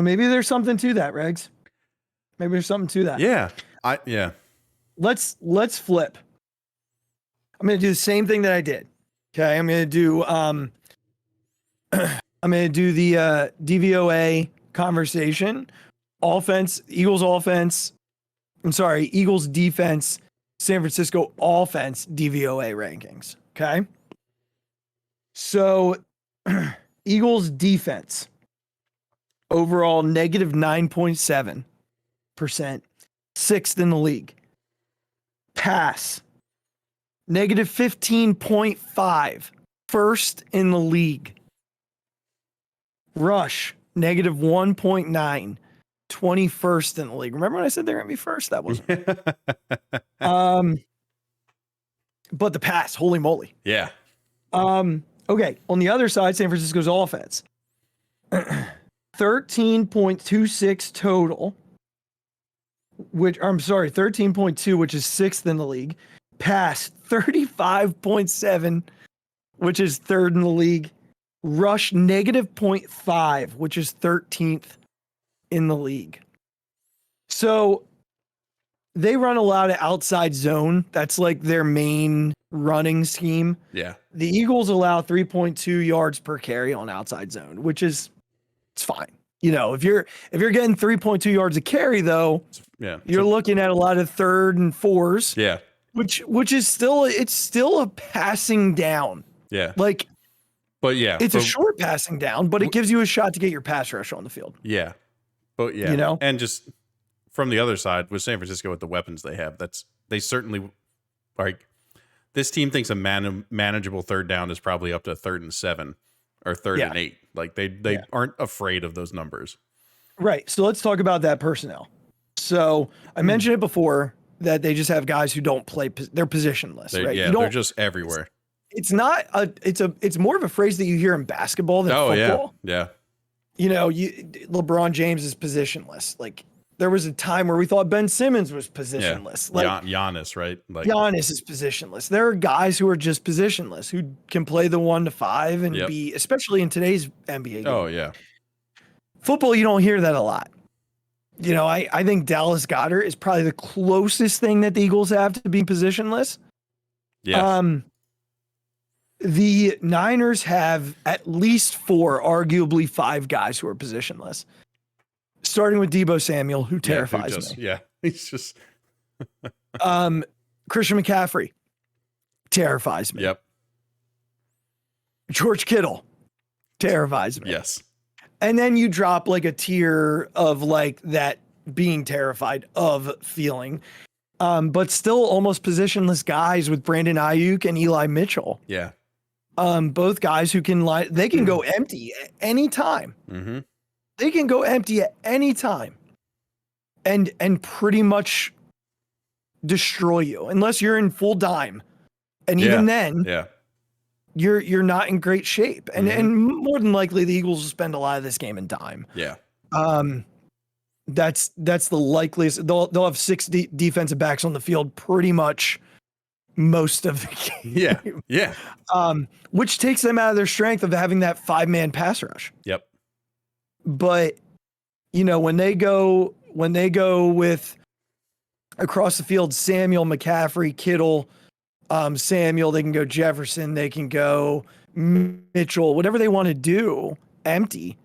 maybe there's something to that, Regs. Maybe there's something to that. Yeah. Let's flip. I'm going to do the same thing that I did. Okay. I'm going to do the DVOA conversation. Eagles defense, San Francisco offense, DVOA rankings. Okay. So Eagles defense overall negative 9.7%, 6th in the league. Pass negative 15.5, 1st in the league. Rush negative 1.9, 21st in the league. Remember when I said they're going to be first? That wasn't. But the pass, holy moly. Yeah. Okay. On the other side, San Francisco's offense, 13.26 total, 13.2, which is 6th in the league. Pass 35.7, which is 3rd in the league. Rush negative 0.5, which is 13th in the league. So they run a lot of outside zone. That's like their main running scheme. Yeah. The Eagles allow 3.2 yards per carry on outside zone, which is it's fine. You know, if you're getting 3.2 yards a carry though, you're looking at a lot of 3rd and 4s. Yeah. Which is still a passing down. Yeah. It's a short passing down, but it gives you a shot to get your pass rush on the field. Yeah. But yeah. You know? And just from the other side with San Francisco with the weapons they have, they certainly like this team thinks a manageable 3rd down is probably up to 3rd and 7 or 3rd and 8. Like they aren't afraid of those numbers. Right. So let's talk about that personnel. So I mentioned it before that they just have guys who don't play. They're positionless, right? Yeah, they're just everywhere. It's more of a phrase that you hear in basketball than football. Yeah. You know, LeBron James is positionless. Like there was a time where we thought Ben Simmons was positionless. Yeah. Like Giannis, right? Like Giannis is positionless. There are guys who are just positionless who can play the 1 to 5 and be, especially in today's NBA game. Oh yeah. Football, you don't hear that a lot. You know, I think Dallas Goedert is probably the closest thing that the Eagles have to being positionless. Yes. The Niners have at least 4, arguably 5 guys who are positionless. Starting with Deebo Samuel, who terrifies me. Yeah, he's just Christian McCaffrey terrifies me. Yep. George Kittle terrifies me. Yes. And then you drop like a tier of like that being terrified of feeling. But still almost positionless guys with Brandon Ayuk and Eli Mitchell. Yeah. Both guys who can they can go empty at any time. Mm-hmm. They can go empty at any time and pretty much destroy you unless you're in full dime. And even then, you're not in great shape. And more than likely the Eagles will spend a lot of this game in dime. Yeah. That's the likeliest. They'll have 6 defensive backs on the field pretty much most of the game. Yeah. Which takes them out of their strength of having that 5-man pass rush. Yep. But you know, when they go with across the field, Samuel, McCaffrey, Kittle, Samuel, they can go Jefferson, they can go Mitchell, whatever they want to do, empty.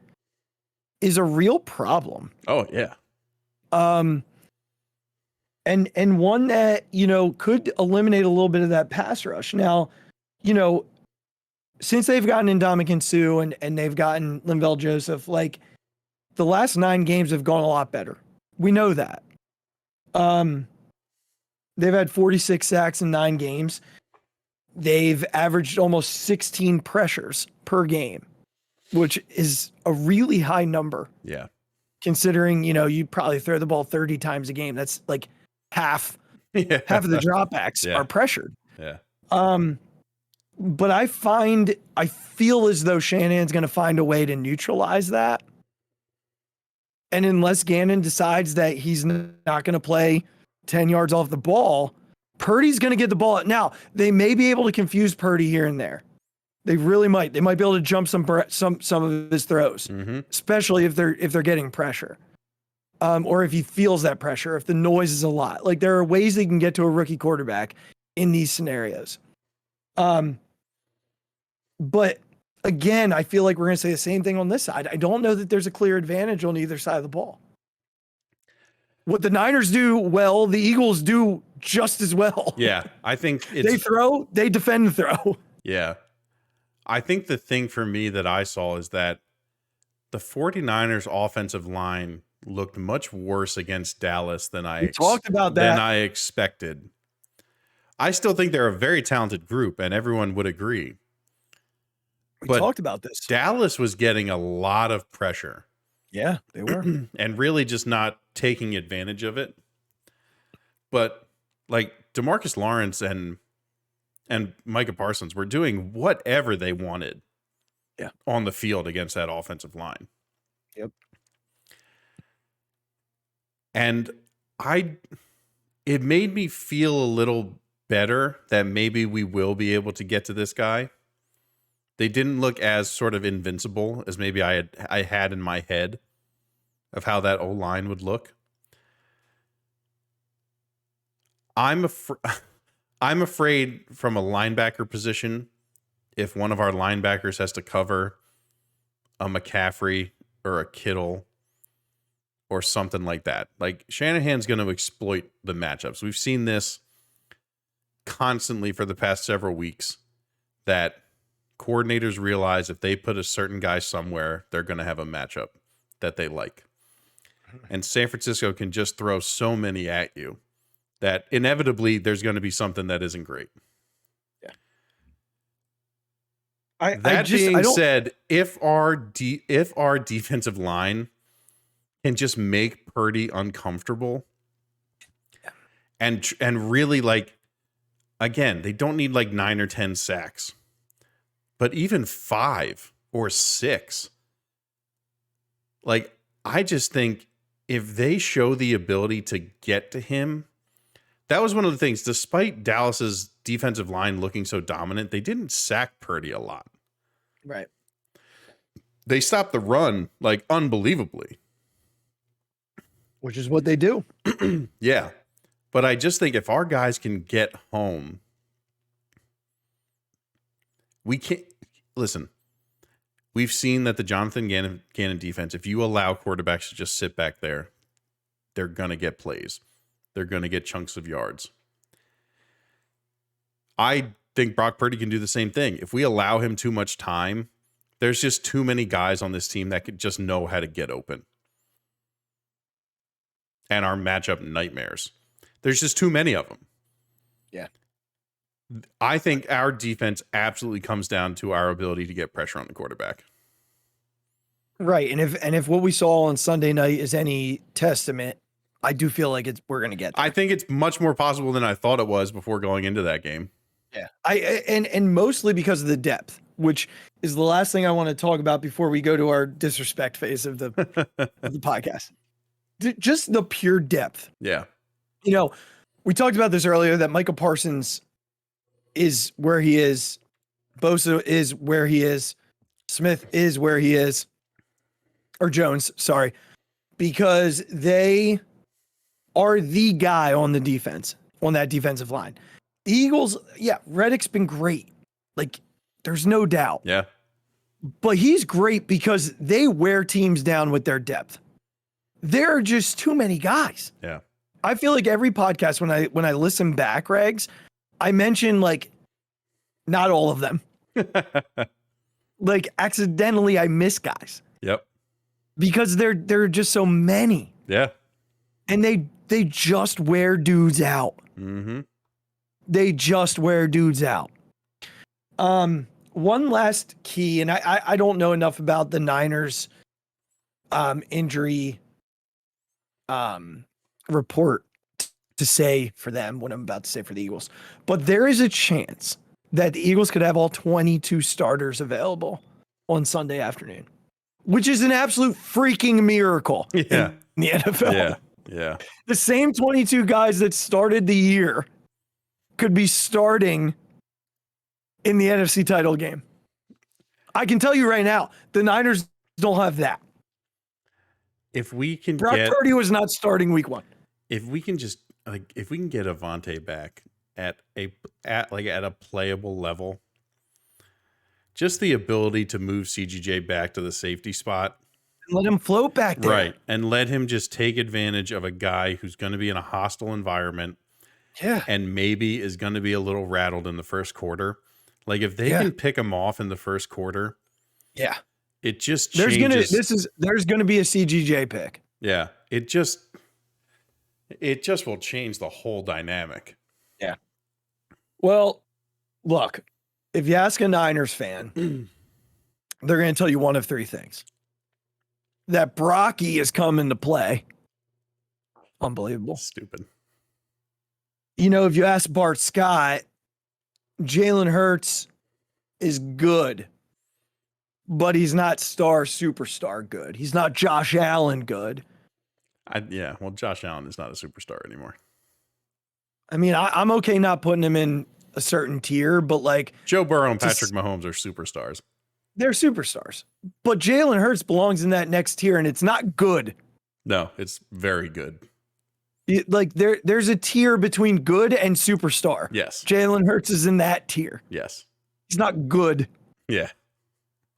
is a real problem. Oh yeah. And one that, could eliminate a little bit of that pass rush. Now, since they've gotten Ndamukong Suh and they've gotten Linval Joseph, like the last 9 games have gone a lot better. We know that. They've had 46 sacks in 9 games. They've averaged almost 16 pressures per game, which is a really high number. Yeah. Considering, you probably throw the ball 30 times a game. That's like half of the dropbacks are pressured. Yeah. But I feel as though Shanahan's going to find a way to neutralize that. And unless Gannon decides that he's not going to play 10 yards off the ball, Purdy's going to get the ball. Now, they may be able to confuse Purdy here and there. They really might. They might be able to jump some of his throws, especially if they're getting pressure. Or if he feels that pressure, if the noise is a lot. Like, there are ways they can get to a rookie quarterback in these scenarios. But again, I feel like we're going to say the same thing on this side. I don't know that there's a clear advantage on either side of the ball. What the Niners do well, the Eagles do just as well. Yeah, I think they throw, they defend the throw. Yeah. I think the thing for me that I saw is that the 49ers offensive line looked much worse against Dallas than I expected. I still think they're a very talented group, and everyone would agree. We talked about this. Dallas was getting a lot of pressure. Yeah, they were. And really just not taking advantage of it. But like DeMarcus Lawrence and Micah Parsons were doing whatever they wanted on the field against that offensive line. Yep. And it made me feel a little better that maybe we will be able to get to this guy. They didn't look as sort of invincible as maybe I had in my head of how that O-line would look. I'm afraid from a linebacker position, if one of our linebackers has to cover a McCaffrey or a Kittle or something like that. Like, Shanahan's going to exploit the matchups. We've seen this constantly for the past several weeks, that coordinators realize if they put a certain guy somewhere, they're going to have a matchup that they like. And San Francisco can just throw so many at you that inevitably there's going to be something that isn't great. Yeah. That being said, if our defensive line can just make Purdy uncomfortable and really, like, again, they don't need like 9 or 10 sacks, but even 5 or 6. Like, I just think if they show the ability to get to him, that was one of the things. Despite Dallas's defensive line looking so dominant, they didn't sack Purdy a lot. Right. They stopped the run like unbelievably, which is what they do. Yeah. But I just think if our guys can get home, we can't listen. We've seen that the Jonathan Gannon defense, if you allow quarterbacks to just sit back there, they're going to get plays. They're going to get chunks of yards. I think Brock Purdy can do the same thing. If we allow him too much time, there's just too many guys on this team that could just know how to get open. And our matchup nightmares. There's just too many of them. Yeah. I think our defense absolutely comes down to our ability to get pressure on the quarterback. Right. And if what we saw on Sunday night is any testament, I do feel like we're going to get there. I think it's much more possible than I thought it was before going into that game. Yeah. And mostly because of the depth, which is the last thing I want to talk about before we go to our disrespect phase of the of the podcast. Just the pure depth. Yeah. We talked about this earlier, that Micah Parsons is where he is. Bosa is where he is. Smith is where he is. Or Jones, sorry. Because they are the guy on the defense, on that defensive line. The Eagles, Reddick's been great. Like, there's no doubt. Yeah. But he's great because they wear teams down with their depth. There are just too many guys. Yeah. I feel like every podcast when I listen back, Regs, I mention like not all of them. Like accidentally I miss guys. Yep. Because there are just so many. Yeah. And they just wear dudes out. Mm-hmm. They just wear dudes out. One last key, and I don't know enough about the Niners injury report to say for them what I'm about to say for the Eagles, but there is a chance that the Eagles could have all 22 starters available on Sunday afternoon, which is an absolute freaking miracle in the NFL. Yeah. Yeah. The same 22 guys that started the year could be starting in the NFC title game. I can tell you right now, the Niners don't have that. If we can Brock Purdy was not starting week 1. If we can just if we can get Avante back at a playable level, just the ability to move CGJ back to the safety spot. Let him float back there. Right. And let him just take advantage of a guy who's going to be in a hostile environment. Yeah. And maybe is going to be a little rattled in the first quarter. Like if they can pick him off in the first quarter. Yeah. It just changes. There's gonna be a CGJ pick. Yeah. It just will change the whole dynamic. Yeah. Well, look, if you ask a Niners fan, they're gonna tell you one of 3 things. That Brocky is coming to play. Unbelievable. Stupid. You know, if you ask Bart Scott, Jalen Hurts is good, but he's not superstar good. He's not Josh Allen good. Well, Josh Allen is not a superstar anymore. I mean, I'm okay not putting him in a certain tier, but like Joe Burrow and Patrick Mahomes are superstars. They're superstars. But Jalen Hurts belongs in that next tier, and it's not good. No, it's very good. Like there's a tier between good and superstar. Yes. Jalen Hurts is in that tier. Yes. He's not good. Yeah.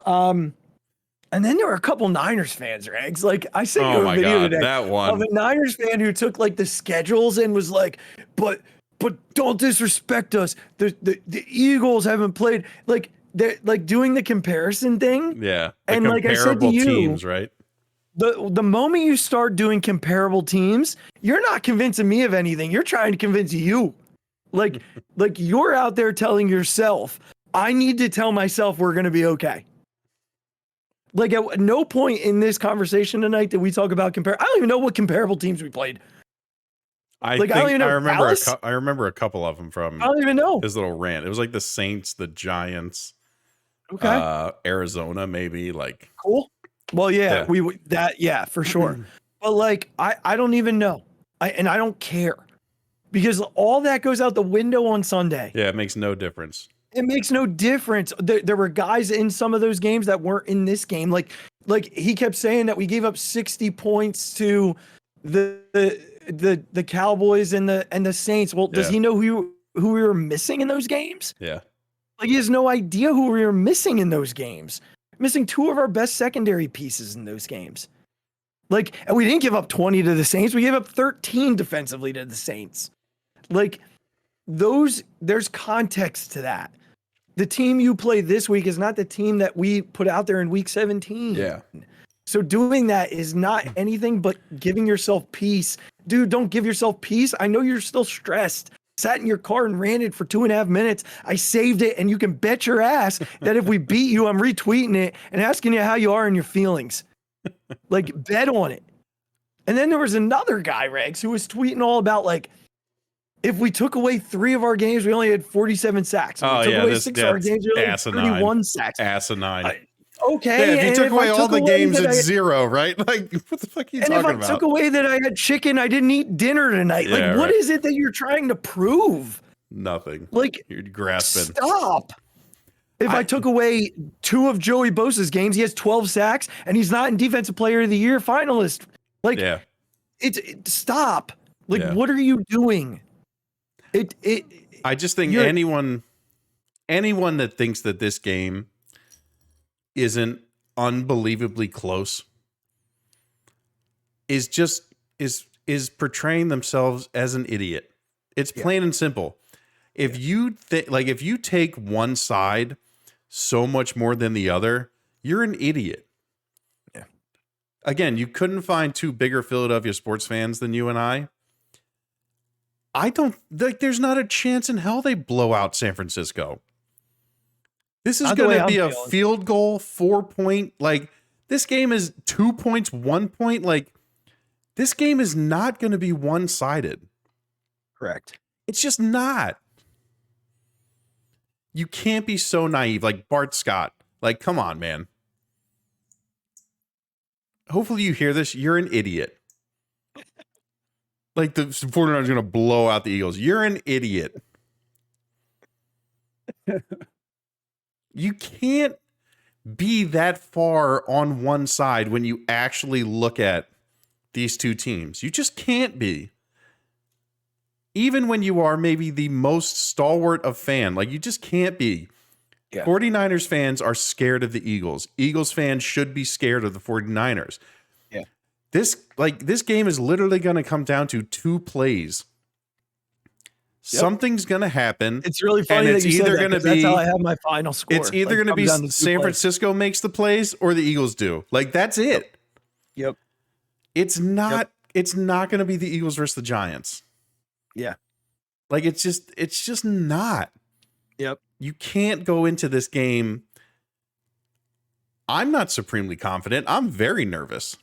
And then there were a couple Niners fans, Regs. Like I sent you a video today that one of a Niners fan who took like the schedules and was like, but don't disrespect us. The Eagles haven't played. Like they're like doing the comparison thing. Yeah. And like I said to you, teams, right? The moment you start doing comparable teams, you're not convincing me of anything. You're trying to convince you. Like you're out there telling yourself, I need to tell myself we're going to be okay. Like at no point in this conversation tonight did we talk about I don't even know what comparable teams we played. I don't even know. I remember a couple of them from I don't even know his little rant. It was like the Saints, the Giants, Arizona, maybe like cool. Well, yeah. For sure. But like, I don't even know. I don't care because all that goes out the window on Sunday. Yeah. It makes no difference. It makes no difference. There were guys in some of those games that weren't in this game. Like he kept saying that we gave up 60 points to the Cowboys and the Saints. Well, does he know who we were missing in those games? Yeah. Like he has no idea who we were missing in those games. Missing 2 of our best secondary pieces in those games. Like, and we didn't give up 20 to the Saints. We gave up 13 defensively to the Saints. Like there's context to that. The team you play this week is not the team that we put out there in week 17. Yeah. So doing that is not anything but giving yourself peace. Dude, don't give yourself peace. I know you're still stressed. Sat in your car and ranted for 2.5 minutes. I saved it, and you can bet your ass that if we beat you, I'm retweeting it and asking you how you are and your feelings. Like, bet on it. And then there was another guy, Regs, who was tweeting all about, like, if we took away 3 of our games, we only had 47 sacks. If we took away 6 of our games, we only had 31 sacks. Asinine. Okay. Yeah, if you took away all the games, it's 0, right? Like, what the fuck are you talking about? And if I took away that I had chicken, I didn't eat dinner tonight. Yeah, like, what is it that you're trying to prove? Nothing. Like, you're grasping. Stop. If I took away 2 of Joey Bosa's games, he has 12 sacks, and he's not in Defensive Player of the Year finalist. Like, stop. Like, what are you doing? I just think anyone that thinks that this game isn't unbelievably close is portraying themselves as an idiot. It's plain and simple. If you if you take one side so much more than the other, you're an idiot. Yeah. Again, you couldn't find two bigger Philadelphia sports fans than you and I. I don't like. There's not a chance in hell they blow out San Francisco. This is going to be a field goal, 4-point. Like, this game is 2 points, 1 point. Like, this game is not going to be one-sided. Correct. It's just not. You can't be so naive. Like Bart Scott. Like, come on, man. Hopefully you hear this. You're an idiot. Like, the 49ers are going to blow out the Eagles. You're an idiot. You can't be that far on one side when you actually look at these two teams. You just can't be. Even when you are maybe the most stalwart of fan, like, you just can't be. Yeah. 49ers fans are scared of the Eagles. Eagles fans should be scared of the 49ers. Yeah. This game is literally going to come down to two plays. Yep. Something's going to happen. It's really funny that you said that, that's how I have my final score. It's either going to be San Francisco makes the plays or the Eagles do. Like, that's it. Yep. It's not going to be the Eagles versus the Giants. Yeah. Like, it's just not. Yep. You can't go into this game. I'm not supremely confident. I'm very nervous.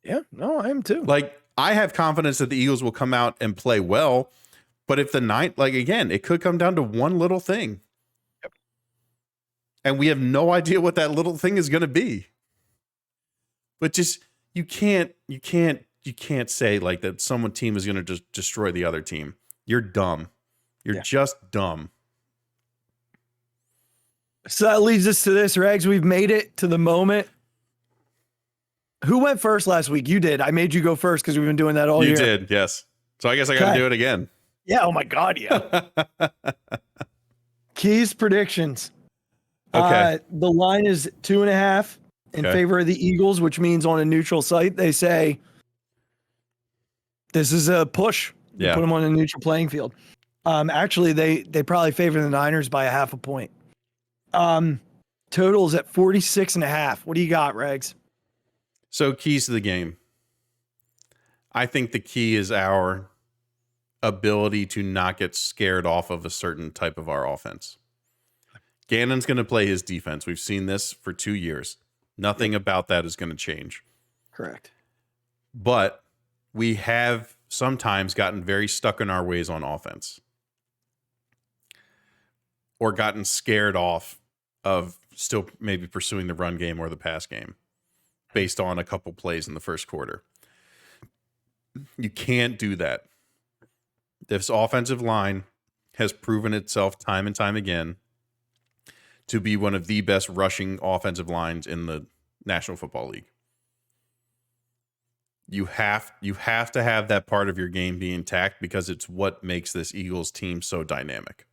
Yeah, no, I am too. Like, I have confidence that the Eagles will come out and play well. But if again, it could come down to one little thing. Yep. And we have no idea what that little thing is going to be. But just, you can't say like that someone team is going to just destroy the other team. You're dumb. You're just dumb. So that leads us to this, Regs. We've made it to the moment. Who went first last week? You did. I made you go first because we've been doing that all year. You did, yes. So I guess I got to do it again. Yeah. Oh my God. Yeah. Keys predictions. Okay. The line is 2.5 in favor of the Eagles, which means on a neutral site, they say this is a push. You put them on a neutral playing field. Actually, they probably favor the Niners by 0.5 point. Totals at 46.5. What do you got, Regs? So, keys to the game. I think the key is our ability to not get scared off of a certain type of our offense. Gannon's going to play his defense. We've seen this for 2 years. Nothing about that is going to change. Correct. But we have sometimes gotten very stuck in our ways on offense, or gotten scared off of still maybe pursuing the run game or the pass game based on a couple plays in the first quarter. You can't do that. This offensive line has proven itself time and time again to be one of the best rushing offensive lines in the National Football League. You have to have that part of your game be intact because it's what makes this Eagles team so dynamic.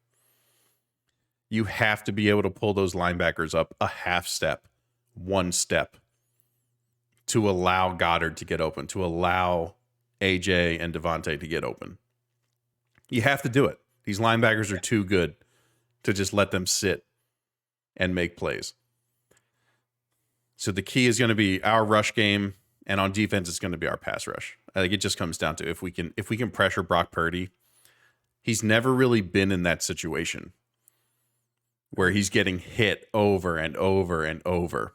You have to be able to pull those linebackers up a half step, 1 step, to allow Goddard to get open, to allow AJ and Devontae to get open. You have to do it. These linebackers are too good to just let them sit and make plays. So the key is going to be our rush game, and on defense, it's going to be our pass rush. I think it just comes down to if we can pressure Brock Purdy. He's never really been in that situation where he's getting hit over and over and over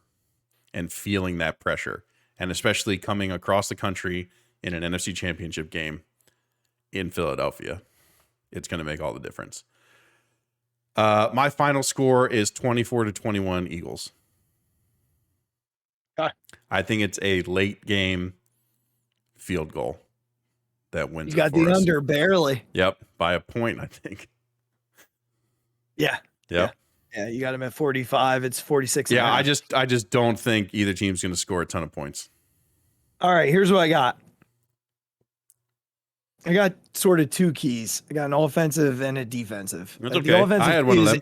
and feeling that pressure, and especially coming across the country in an NFC Championship game in Philadelphia. It's going to make all the difference. My final score is 24-21 Eagles. I think it's a late game field goal that wins. You got the under barely. Yep, by a point, I think. Yeah. Yep. Yeah, you got him at 45. It's 46. Yeah, I just don't think either team's going to score a ton of points. All right, here's what I got. I got sort of two keys. I got an offensive and a defensive. That's okay. I had one of them.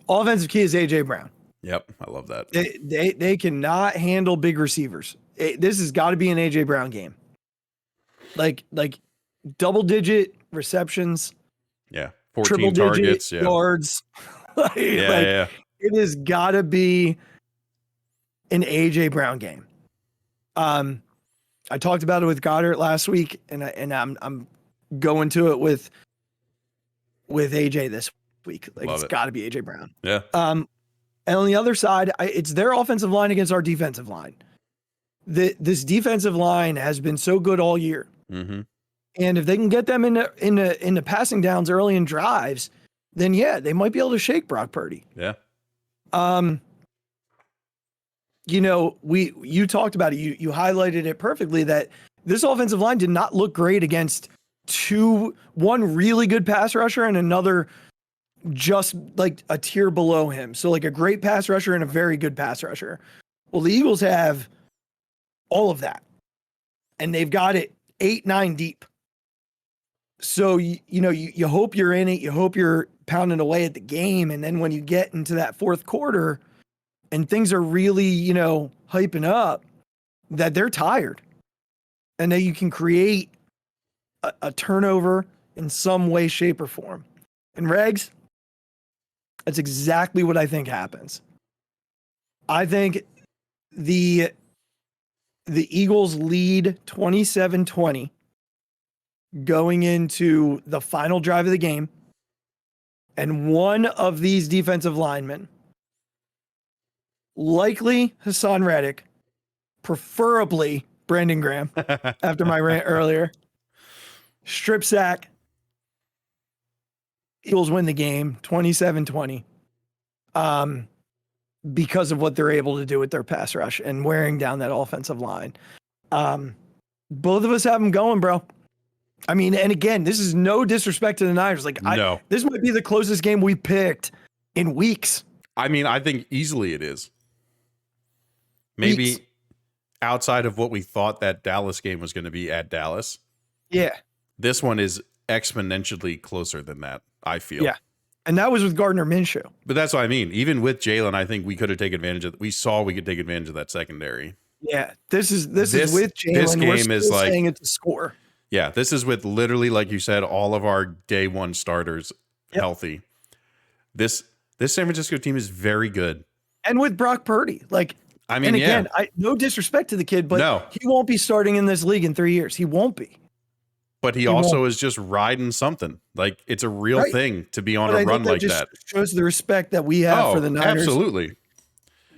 Offensive key is AJ Brown. Yep, I love that. They cannot handle big receivers. This has got to be an AJ Brown game. Like double digit receptions. Yeah, 14 triple targets. Digit yards. Yeah. It has got to be an AJ Brown game. I talked about it with Goddard last week, and I'm going to it with AJ this week. Like, it's got to be AJ Brown. Yeah. And on the other side, it's their offensive line against our defensive line. This defensive line has been so good all year. Mm-hmm. And if they can get them into passing downs early in drives, then yeah, they might be able to shake Brock Purdy. Yeah. You talked about it. You highlighted it perfectly that this offensive line did not look great against one really good pass rusher and another just like a tier below him. So like a great pass rusher and a very good pass rusher. Well, the Eagles have all of that, and they've got it 8-9 deep. So, you hope you're in it. You hope you're pounding away at the game. And then when you get into that fourth quarter and things are really, hyping up, that they're tired and that you can create a turnover in some way, shape, or form. And Regs, that's exactly what I think happens. I think the Eagles lead 27-20 going into the final drive of the game. And one of these defensive linemen, likely Hassan Reddick, preferably Brandon Graham, after my rant earlier, strip sack, Eagles win the game 27-20 because of what they're able to do with their pass rush and wearing down that offensive line. Both of us have them going, bro. I mean, and again, this is no disrespect to the Niners. No. This might be the closest game we picked in weeks. I mean, I think easily it is. Maybe outside of what we thought that Dallas game was going to be at Dallas. Yeah. This one is exponentially closer than that, I feel. Yeah. And that was with Gardner Minshew. But that's what I mean. Even with Jalen, I think we could have taken advantage of. We saw we could take advantage of that secondary. Yeah. This is with Jalen. This game We're is like saying it's a score. Yeah, this is with literally, like you said, all of our day one starters healthy. This San Francisco team is very good. And with Brock Purdy, no disrespect to the kid, but he won't be starting in this league in 3 years. He won't be. But he also is just riding something. Like, it's a real thing to be on a run like that. Shows the respect that we have for the Niners. Absolutely.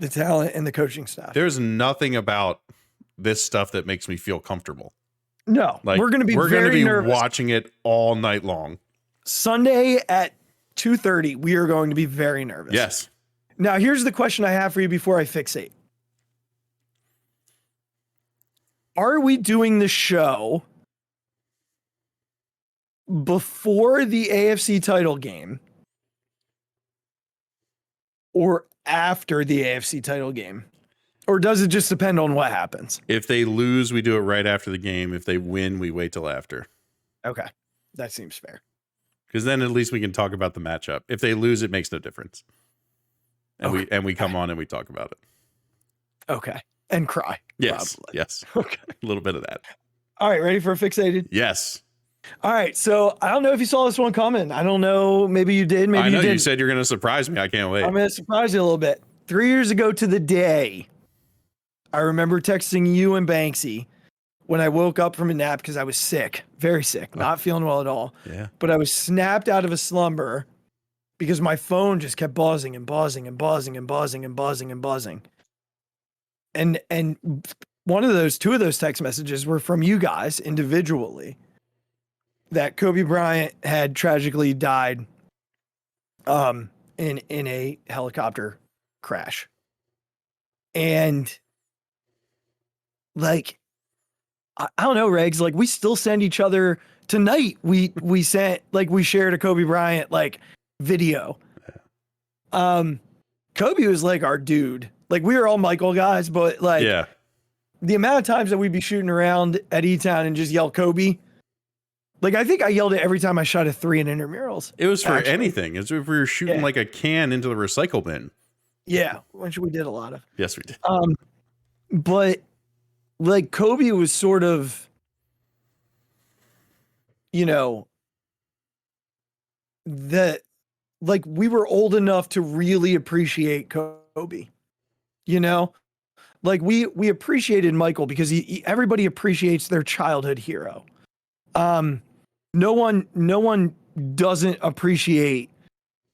The talent and the coaching staff. There's nothing about this stuff that makes me feel comfortable. No, we're going to be nervous. Watching it all night long. Sunday at 2:30, we are going to be very nervous. Yes. Now, here's the question I have for you before I fixate. Are we doing the show before the AFC title game or after the AFC title game? Or does it just depend on what happens? If they lose, we do it right after the game. If they win, we wait till after. Okay. That seems fair. Because then at least we can talk about the matchup. If they lose, it makes no difference. And we come on and we talk about it. Okay. And cry. Yes. Probably. Yes. Okay. A little bit of that. All right. Ready for Phixated? Yes. All right. So I don't know if you saw this one coming. I don't know. Maybe you did. Maybe I know you didn't. You said you're going to surprise me. I can't wait. I'm going to surprise you a little bit. 3 years ago to the day, I remember texting you and Banksy when I woke up from a nap because I was sick, very sick, not feeling well at all. Yeah. But I was snapped out of a slumber because my phone just kept buzzing and buzzing and buzzing and buzzing and buzzing and buzzing. And two of those text messages were from you guys individually that Kobe Bryant had tragically died in a helicopter crash. And like, I don't know, Regs, like we still send each other tonight. We sent, like, we shared a Kobe Bryant, like, video. Kobe was like our dude. Like, we were all Michael guys, but like, the amount of times that we'd be shooting around at E-Town and just yell Kobe. Like, I think I yelled it every time I shot a 3 in intramurals. It was for anything. It's if we were shooting like a can into the recycle bin. Yeah, which we did a lot of. Yes, we did. But like Kobe was sort of, you know, that like we were old enough to really appreciate Kobe, you know? Like we appreciated Michael because everybody appreciates their childhood hero. No one doesn't appreciate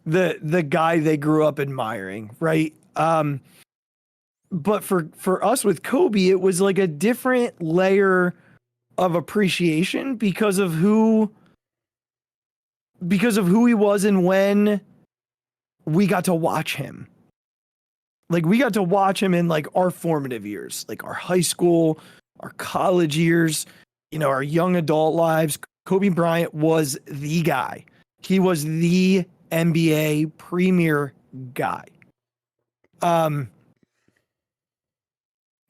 the guy they grew up admiring, right? But for us with Kobe, it was like a different layer of appreciation because of who he was and when we got to watch him. Like we got to watch him in like our formative years, like our high school, our college years, you know, our young adult lives. Kobe Bryant was the guy. He was the NBA premier guy.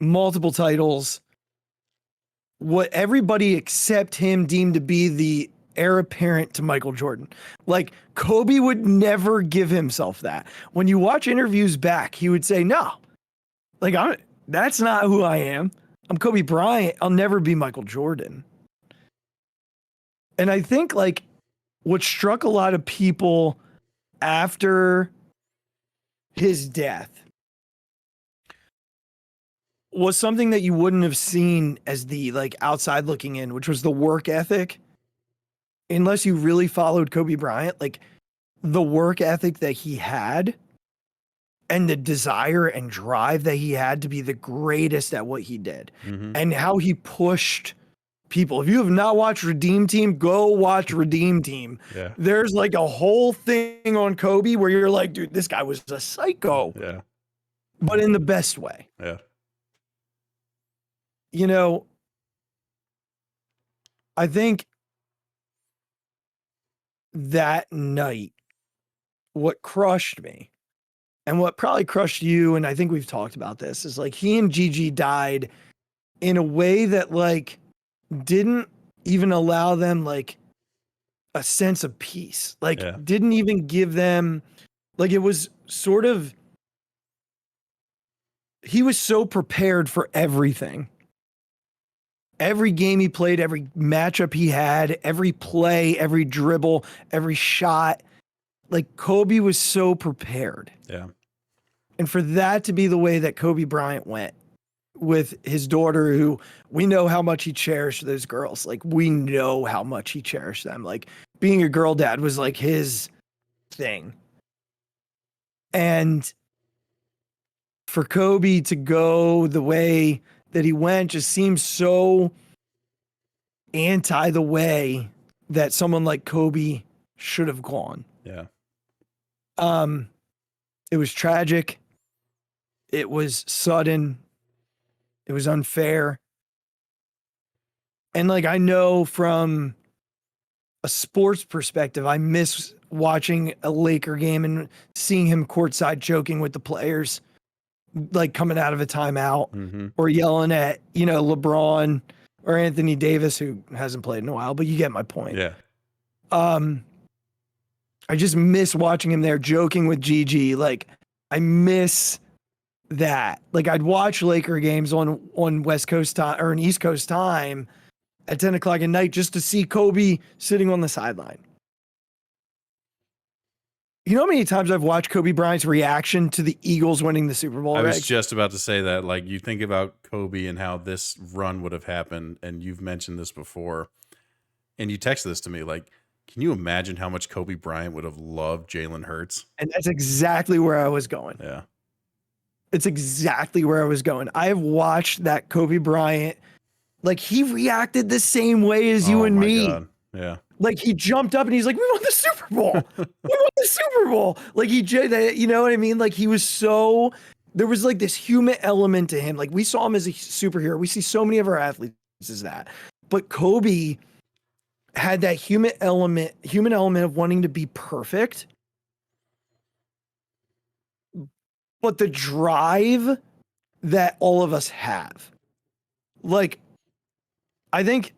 Multiple titles. What everybody except him deemed to be the heir apparent to Michael Jordan. Like Kobe would never give himself that. When you watch interviews back, he would say, "No, like that's not who I am. I'm Kobe Bryant. I'll never be Michael Jordan." And I think like what struck a lot of people after his death was something that you wouldn't have seen as the like outside looking in, which was the work ethic. Unless you really followed Kobe Bryant, like the work ethic that he had and the desire and drive that he had to be the greatest at what he did and how he pushed people. If you have not watched Redeem Team, go watch Redeem Team. Yeah. There's like a whole thing on Kobe where you're like, dude, this guy was a psycho. Yeah. But in the best way. Yeah. You know, I think that night, what crushed me and what probably crushed you, and I think we've talked about this, is like he and Gigi died in a way that like didn't even allow them like a sense of peace. Like didn't even give them like it was sort of he was so prepared for everything. Every game he played, every matchup he had, every play, every dribble, every shot, like Kobe was so prepared. Yeah. And for that to be the way that Kobe Bryant went with his daughter, who we know how much he cherished those girls. Like we know how much he cherished them. Like being a girl dad was like his thing. And for Kobe to go the way that he went just seems so anti the way that someone like Kobe should have gone. Yeah. It was tragic. It was sudden. It was unfair. And like I know from a sports perspective, I miss watching a Laker game and seeing him courtside joking with the players, like coming out of a timeout or yelling at, you know, LeBron or Anthony Davis, who hasn't played in a while, but you get my point. Yeah. I just miss watching him there joking with Gigi. Like I miss that. Like I'd watch Laker games on West Coast time or an East Coast time at 10 o'clock at night just to see Kobe sitting on the sideline. You know how many times I've watched Kobe Bryant's reaction to the Eagles winning the Super Bowl? I was just about to say that. Like, you think about Kobe and how this run would have happened, and you've mentioned this before, and you texted this to me. Like, can you imagine how much Kobe Bryant would have loved Jalen Hurts? And that's exactly where I was going. Yeah. It's exactly where I was going. I've watched that Kobe Bryant. Like, he reacted the same way as you and me. God. Yeah. Like he jumped up and he's like, "We won the Super Bowl. We won the Super Bowl." Like you know what I mean? Like he was so, there was like this human element to him. Like we saw him as a superhero. We see so many of our athletes as that. But Kobe had that human element of wanting to be perfect. But the drive that all of us have. Like, I think,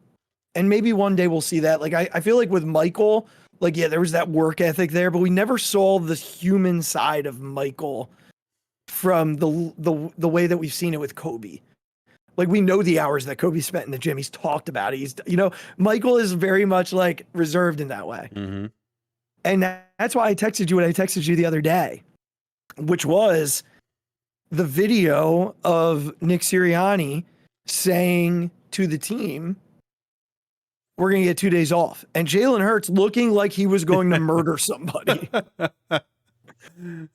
and maybe one day we'll see that. Like, I feel like with Michael, like, yeah, there was that work ethic there, but we never saw the human side of Michael from the way that we've seen it with Kobe. Like, we know the hours that Kobe spent in the gym. He's talked about it. He's, Michael is very much like reserved in that way. Mm-hmm. And that's why I texted you what I texted you the other day, which was the video of Nick Sirianni saying to the team, we're going to get 2 days off. And Jalen Hurts looking like he was going to murder somebody.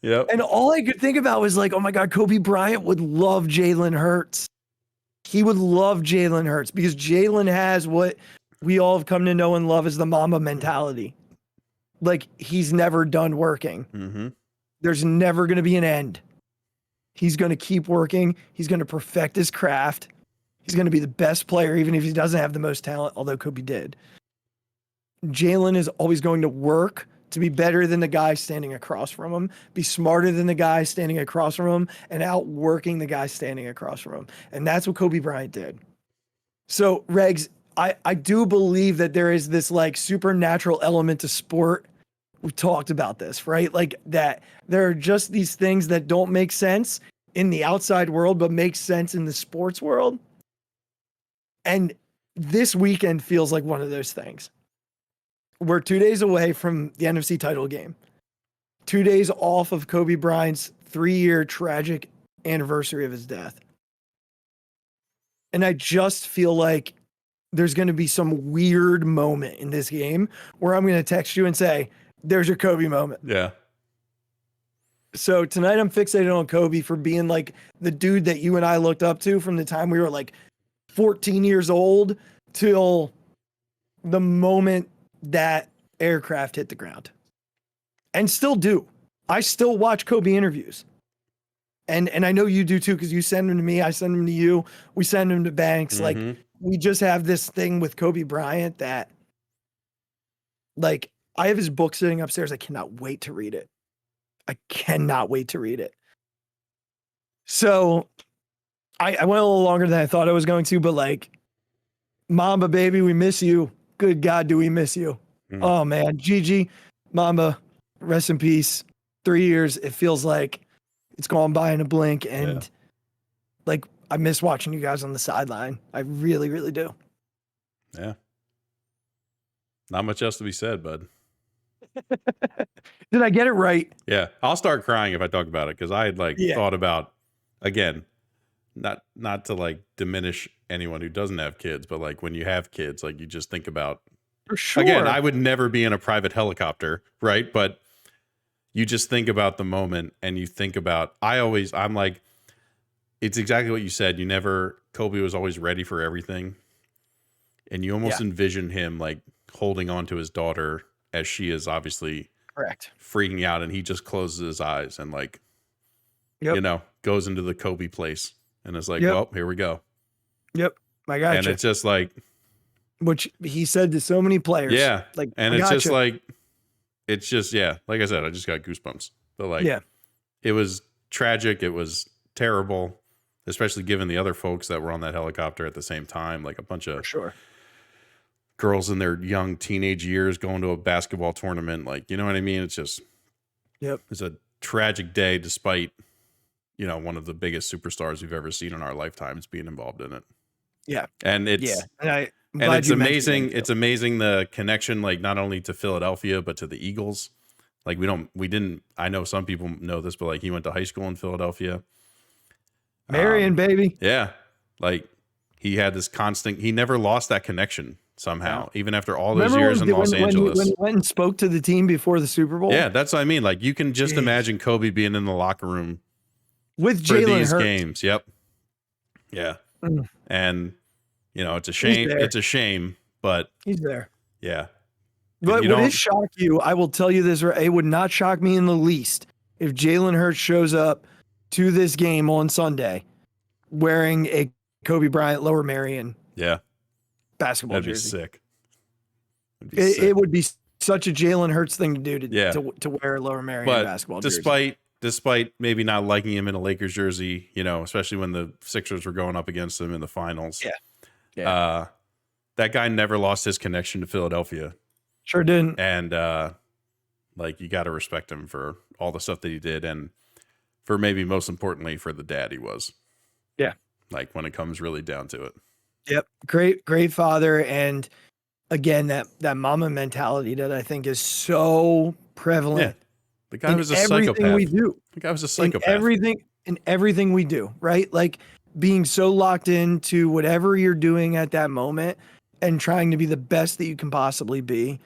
Yep. And all I could think about was like, oh my God, Kobe Bryant would love Jalen Hurts. He would love Jalen Hurts because Jalen has what we all have come to know and love as the Mamba mentality. Like, he's never done working. Mm-hmm. There's never going to be an end. He's going to keep working. He's going to perfect his craft. He's going to be the best player, even if he doesn't have the most talent, although Kobe did. Jalen is always going to work to be better than the guy standing across from him, be smarter than the guy standing across from him, and outworking the guy standing across from him. And that's what Kobe Bryant did. So, Regs, I do believe that there is this like supernatural element to sport. We've talked about this, right? Like that there are just these things that don't make sense in the outside world, but make sense in the sports world. And this weekend feels like one of those things. We're 2 days away from the NFC title game. 2 days off of Kobe Bryant's 3-year tragic anniversary of his death. And I just feel like there's going to be some weird moment in this game where I'm going to text you and say, there's your Kobe moment. Yeah. So tonight I'm fixated on Kobe for being like the dude that you and I looked up to from the time we were like 14 years old till the moment that aircraft hit the ground. And still do. I still watch Kobe interviews. And I know you do too, because you send them to me, I send them to you, we send them to Banks. Mm-hmm. Like, we just have this thing with Kobe Bryant that, like, I have his book sitting upstairs. I cannot wait to read it. I cannot wait to read it. So I went a little longer than I thought I was going to, but like, Mamba, baby, we miss you. Good God, do we miss you? Mm. Oh, man. Gigi, Mamba, rest in peace. 3 years, it feels like it's gone by in a blink. And like, I miss watching you guys on the sideline. I really, really do. Yeah. Not much else to be said, bud. Did I get it right? Yeah. I'll start crying if I talk about it, because I had like thought about, again, not to like diminish anyone who doesn't have kids, but like when you have kids, like you just think about, for sure. Again, I would never be in a private helicopter, right? But you just think about the moment, and you think about, I'm like, it's exactly what you said. Kobe was always ready for everything. And you almost envision him like holding on to his daughter as she is obviously correct, freaking out, and he just closes his eyes and like, goes into the Kobe place and is like, well, here we go. Yep. I got you. And it's just like, which he said to so many players. Yeah. Like, and it's just like, like I said, I just got goosebumps. But like, it was tragic. It was terrible, especially given the other folks that were on that helicopter at the same time, like a bunch of girls in their young teenage years going to a basketball tournament. Like, you know what I mean? It's just, it's a tragic day, despite, one of the biggest superstars we've ever seen in our lifetimes being involved in it. Yeah. And it's, and it's amazing. It's amazing the connection, like not only to Philadelphia, but to the Eagles. Like I know some people know this, but like he went to high school in Philadelphia. Marion, baby. Yeah. Like he had this he never lost that connection somehow, even after all those years in Los Angeles. When he went and spoke to the team before the Super Bowl? Yeah, that's what I mean. Like you can just imagine Kobe being in the locker room with Jalen Hurts. Games. Yep. Yeah. And it's a shame. It's a shame, but he's there. Yeah. But would it shock you? I will tell you this, it would not shock me in the least if Jalen Hurts shows up to this game on Sunday wearing a Kobe Bryant Lower Merion basketball jersey. That'd be sick. It would be such a Jalen Hurts thing to do to wear a Lower Merion basketball jersey. Despite maybe not liking him in a Lakers jersey, especially when the Sixers were going up against him in the finals. Yeah. That guy never lost his connection to Philadelphia. Sure didn't. And like you got to respect him for all the stuff that he did, and for maybe most importantly for the dad he was. Yeah. Like when it comes really down to it. Yep. Great father. And again, that mama mentality that I think is so prevalent. Yeah. The guy was a everything psychopath. we do. The guy was a psychopath. In everything we do, right? Like being so locked into whatever you're doing at that moment and trying to be the best that you can possibly be.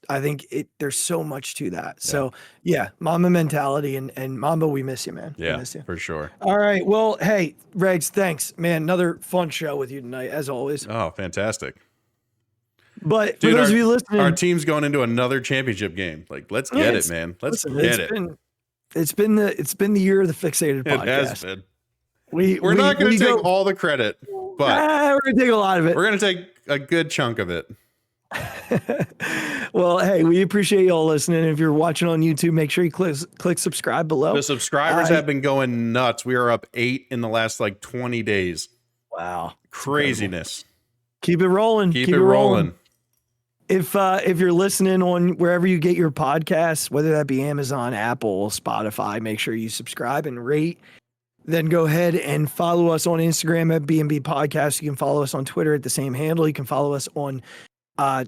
I think there's so much to that. Yeah. So yeah, Mamba mentality and Mamba, we miss you, man. Yeah, we miss you. For sure. All right. Well, hey, Regs, thanks, man. Another fun show with you tonight, as always. Oh, fantastic. But dude, for those of you listening, our team's going into another championship game. Like, let's get it, man. Let's get it. It's been the year of the Phixated podcast. It has been. We're not going to take all the credit, but we're going to take a lot of it. We're going to take a good chunk of it. Well, hey, we appreciate y'all listening. If you're watching on YouTube, make sure you click subscribe below. The subscribers have been going nuts. We are up 8 in the last 20 days. Wow. Craziness. Keep it rolling. Keep it rolling. If you're listening on wherever you get your podcasts, whether that be Amazon, Apple, Spotify, make sure you subscribe and rate. Then go ahead and follow us on Instagram at B&B Podcast. You can follow us on Twitter at the same handle. You can follow us on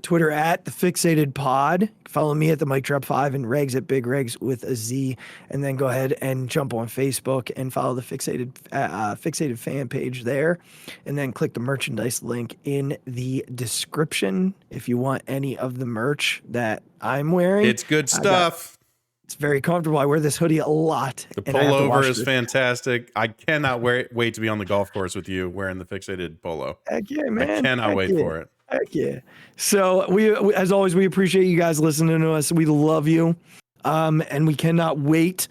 Twitter at the Phixated Pod. Follow me at the Mic Drop 5 and Regs at Big Regs with a Z. And then go ahead and jump on Facebook and follow the Phixated fan page there. And then click the merchandise link in the description if you want any of the merch that I'm wearing. It's good stuff. It's very comfortable. I wear this hoodie a lot. The pullover is fantastic. I cannot wait to be on the golf course with you wearing the Phixated polo. Heck yeah, man. I cannot wait for it. Heck yeah. So we, as always, we appreciate you guys listening to us. We love you. And we cannot wait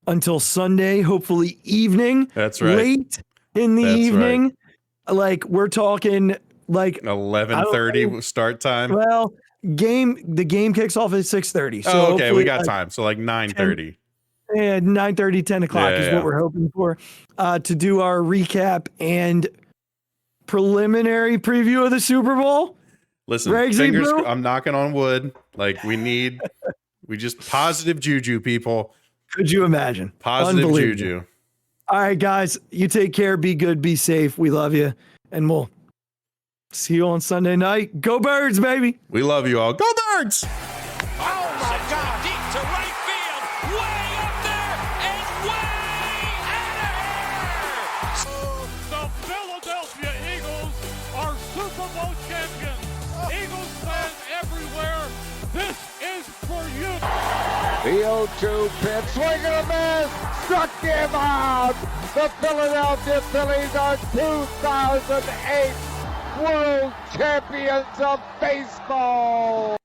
until Sunday, hopefully evening. That's right. Late in the evening. Right. Like we're talking like 11:30 start time. Well, the game kicks off at 6:30. So okay, we got time. So like 9:30. Yeah, 9:30, 10 o'clock is what we're hoping for to do our recap and preliminary preview of the Super Bowl. Listen, fingers, I'm knocking on wood. Like we just positive juju, people. Could you imagine? Positive juju. All right, guys, you take care. Be good. Be safe. We love you. And we'll see you on Sunday night. Go Birds, baby. We love you all. Go Birds. Oh my God. Deep to right field. Way up there and way out of here. The Philadelphia Eagles are Super Bowl champions. Eagles fans everywhere, this is for you. The 0-2 pitch, swing and a miss, struck him out. The Philadelphia Phillies are 2008 World Champions of Baseball.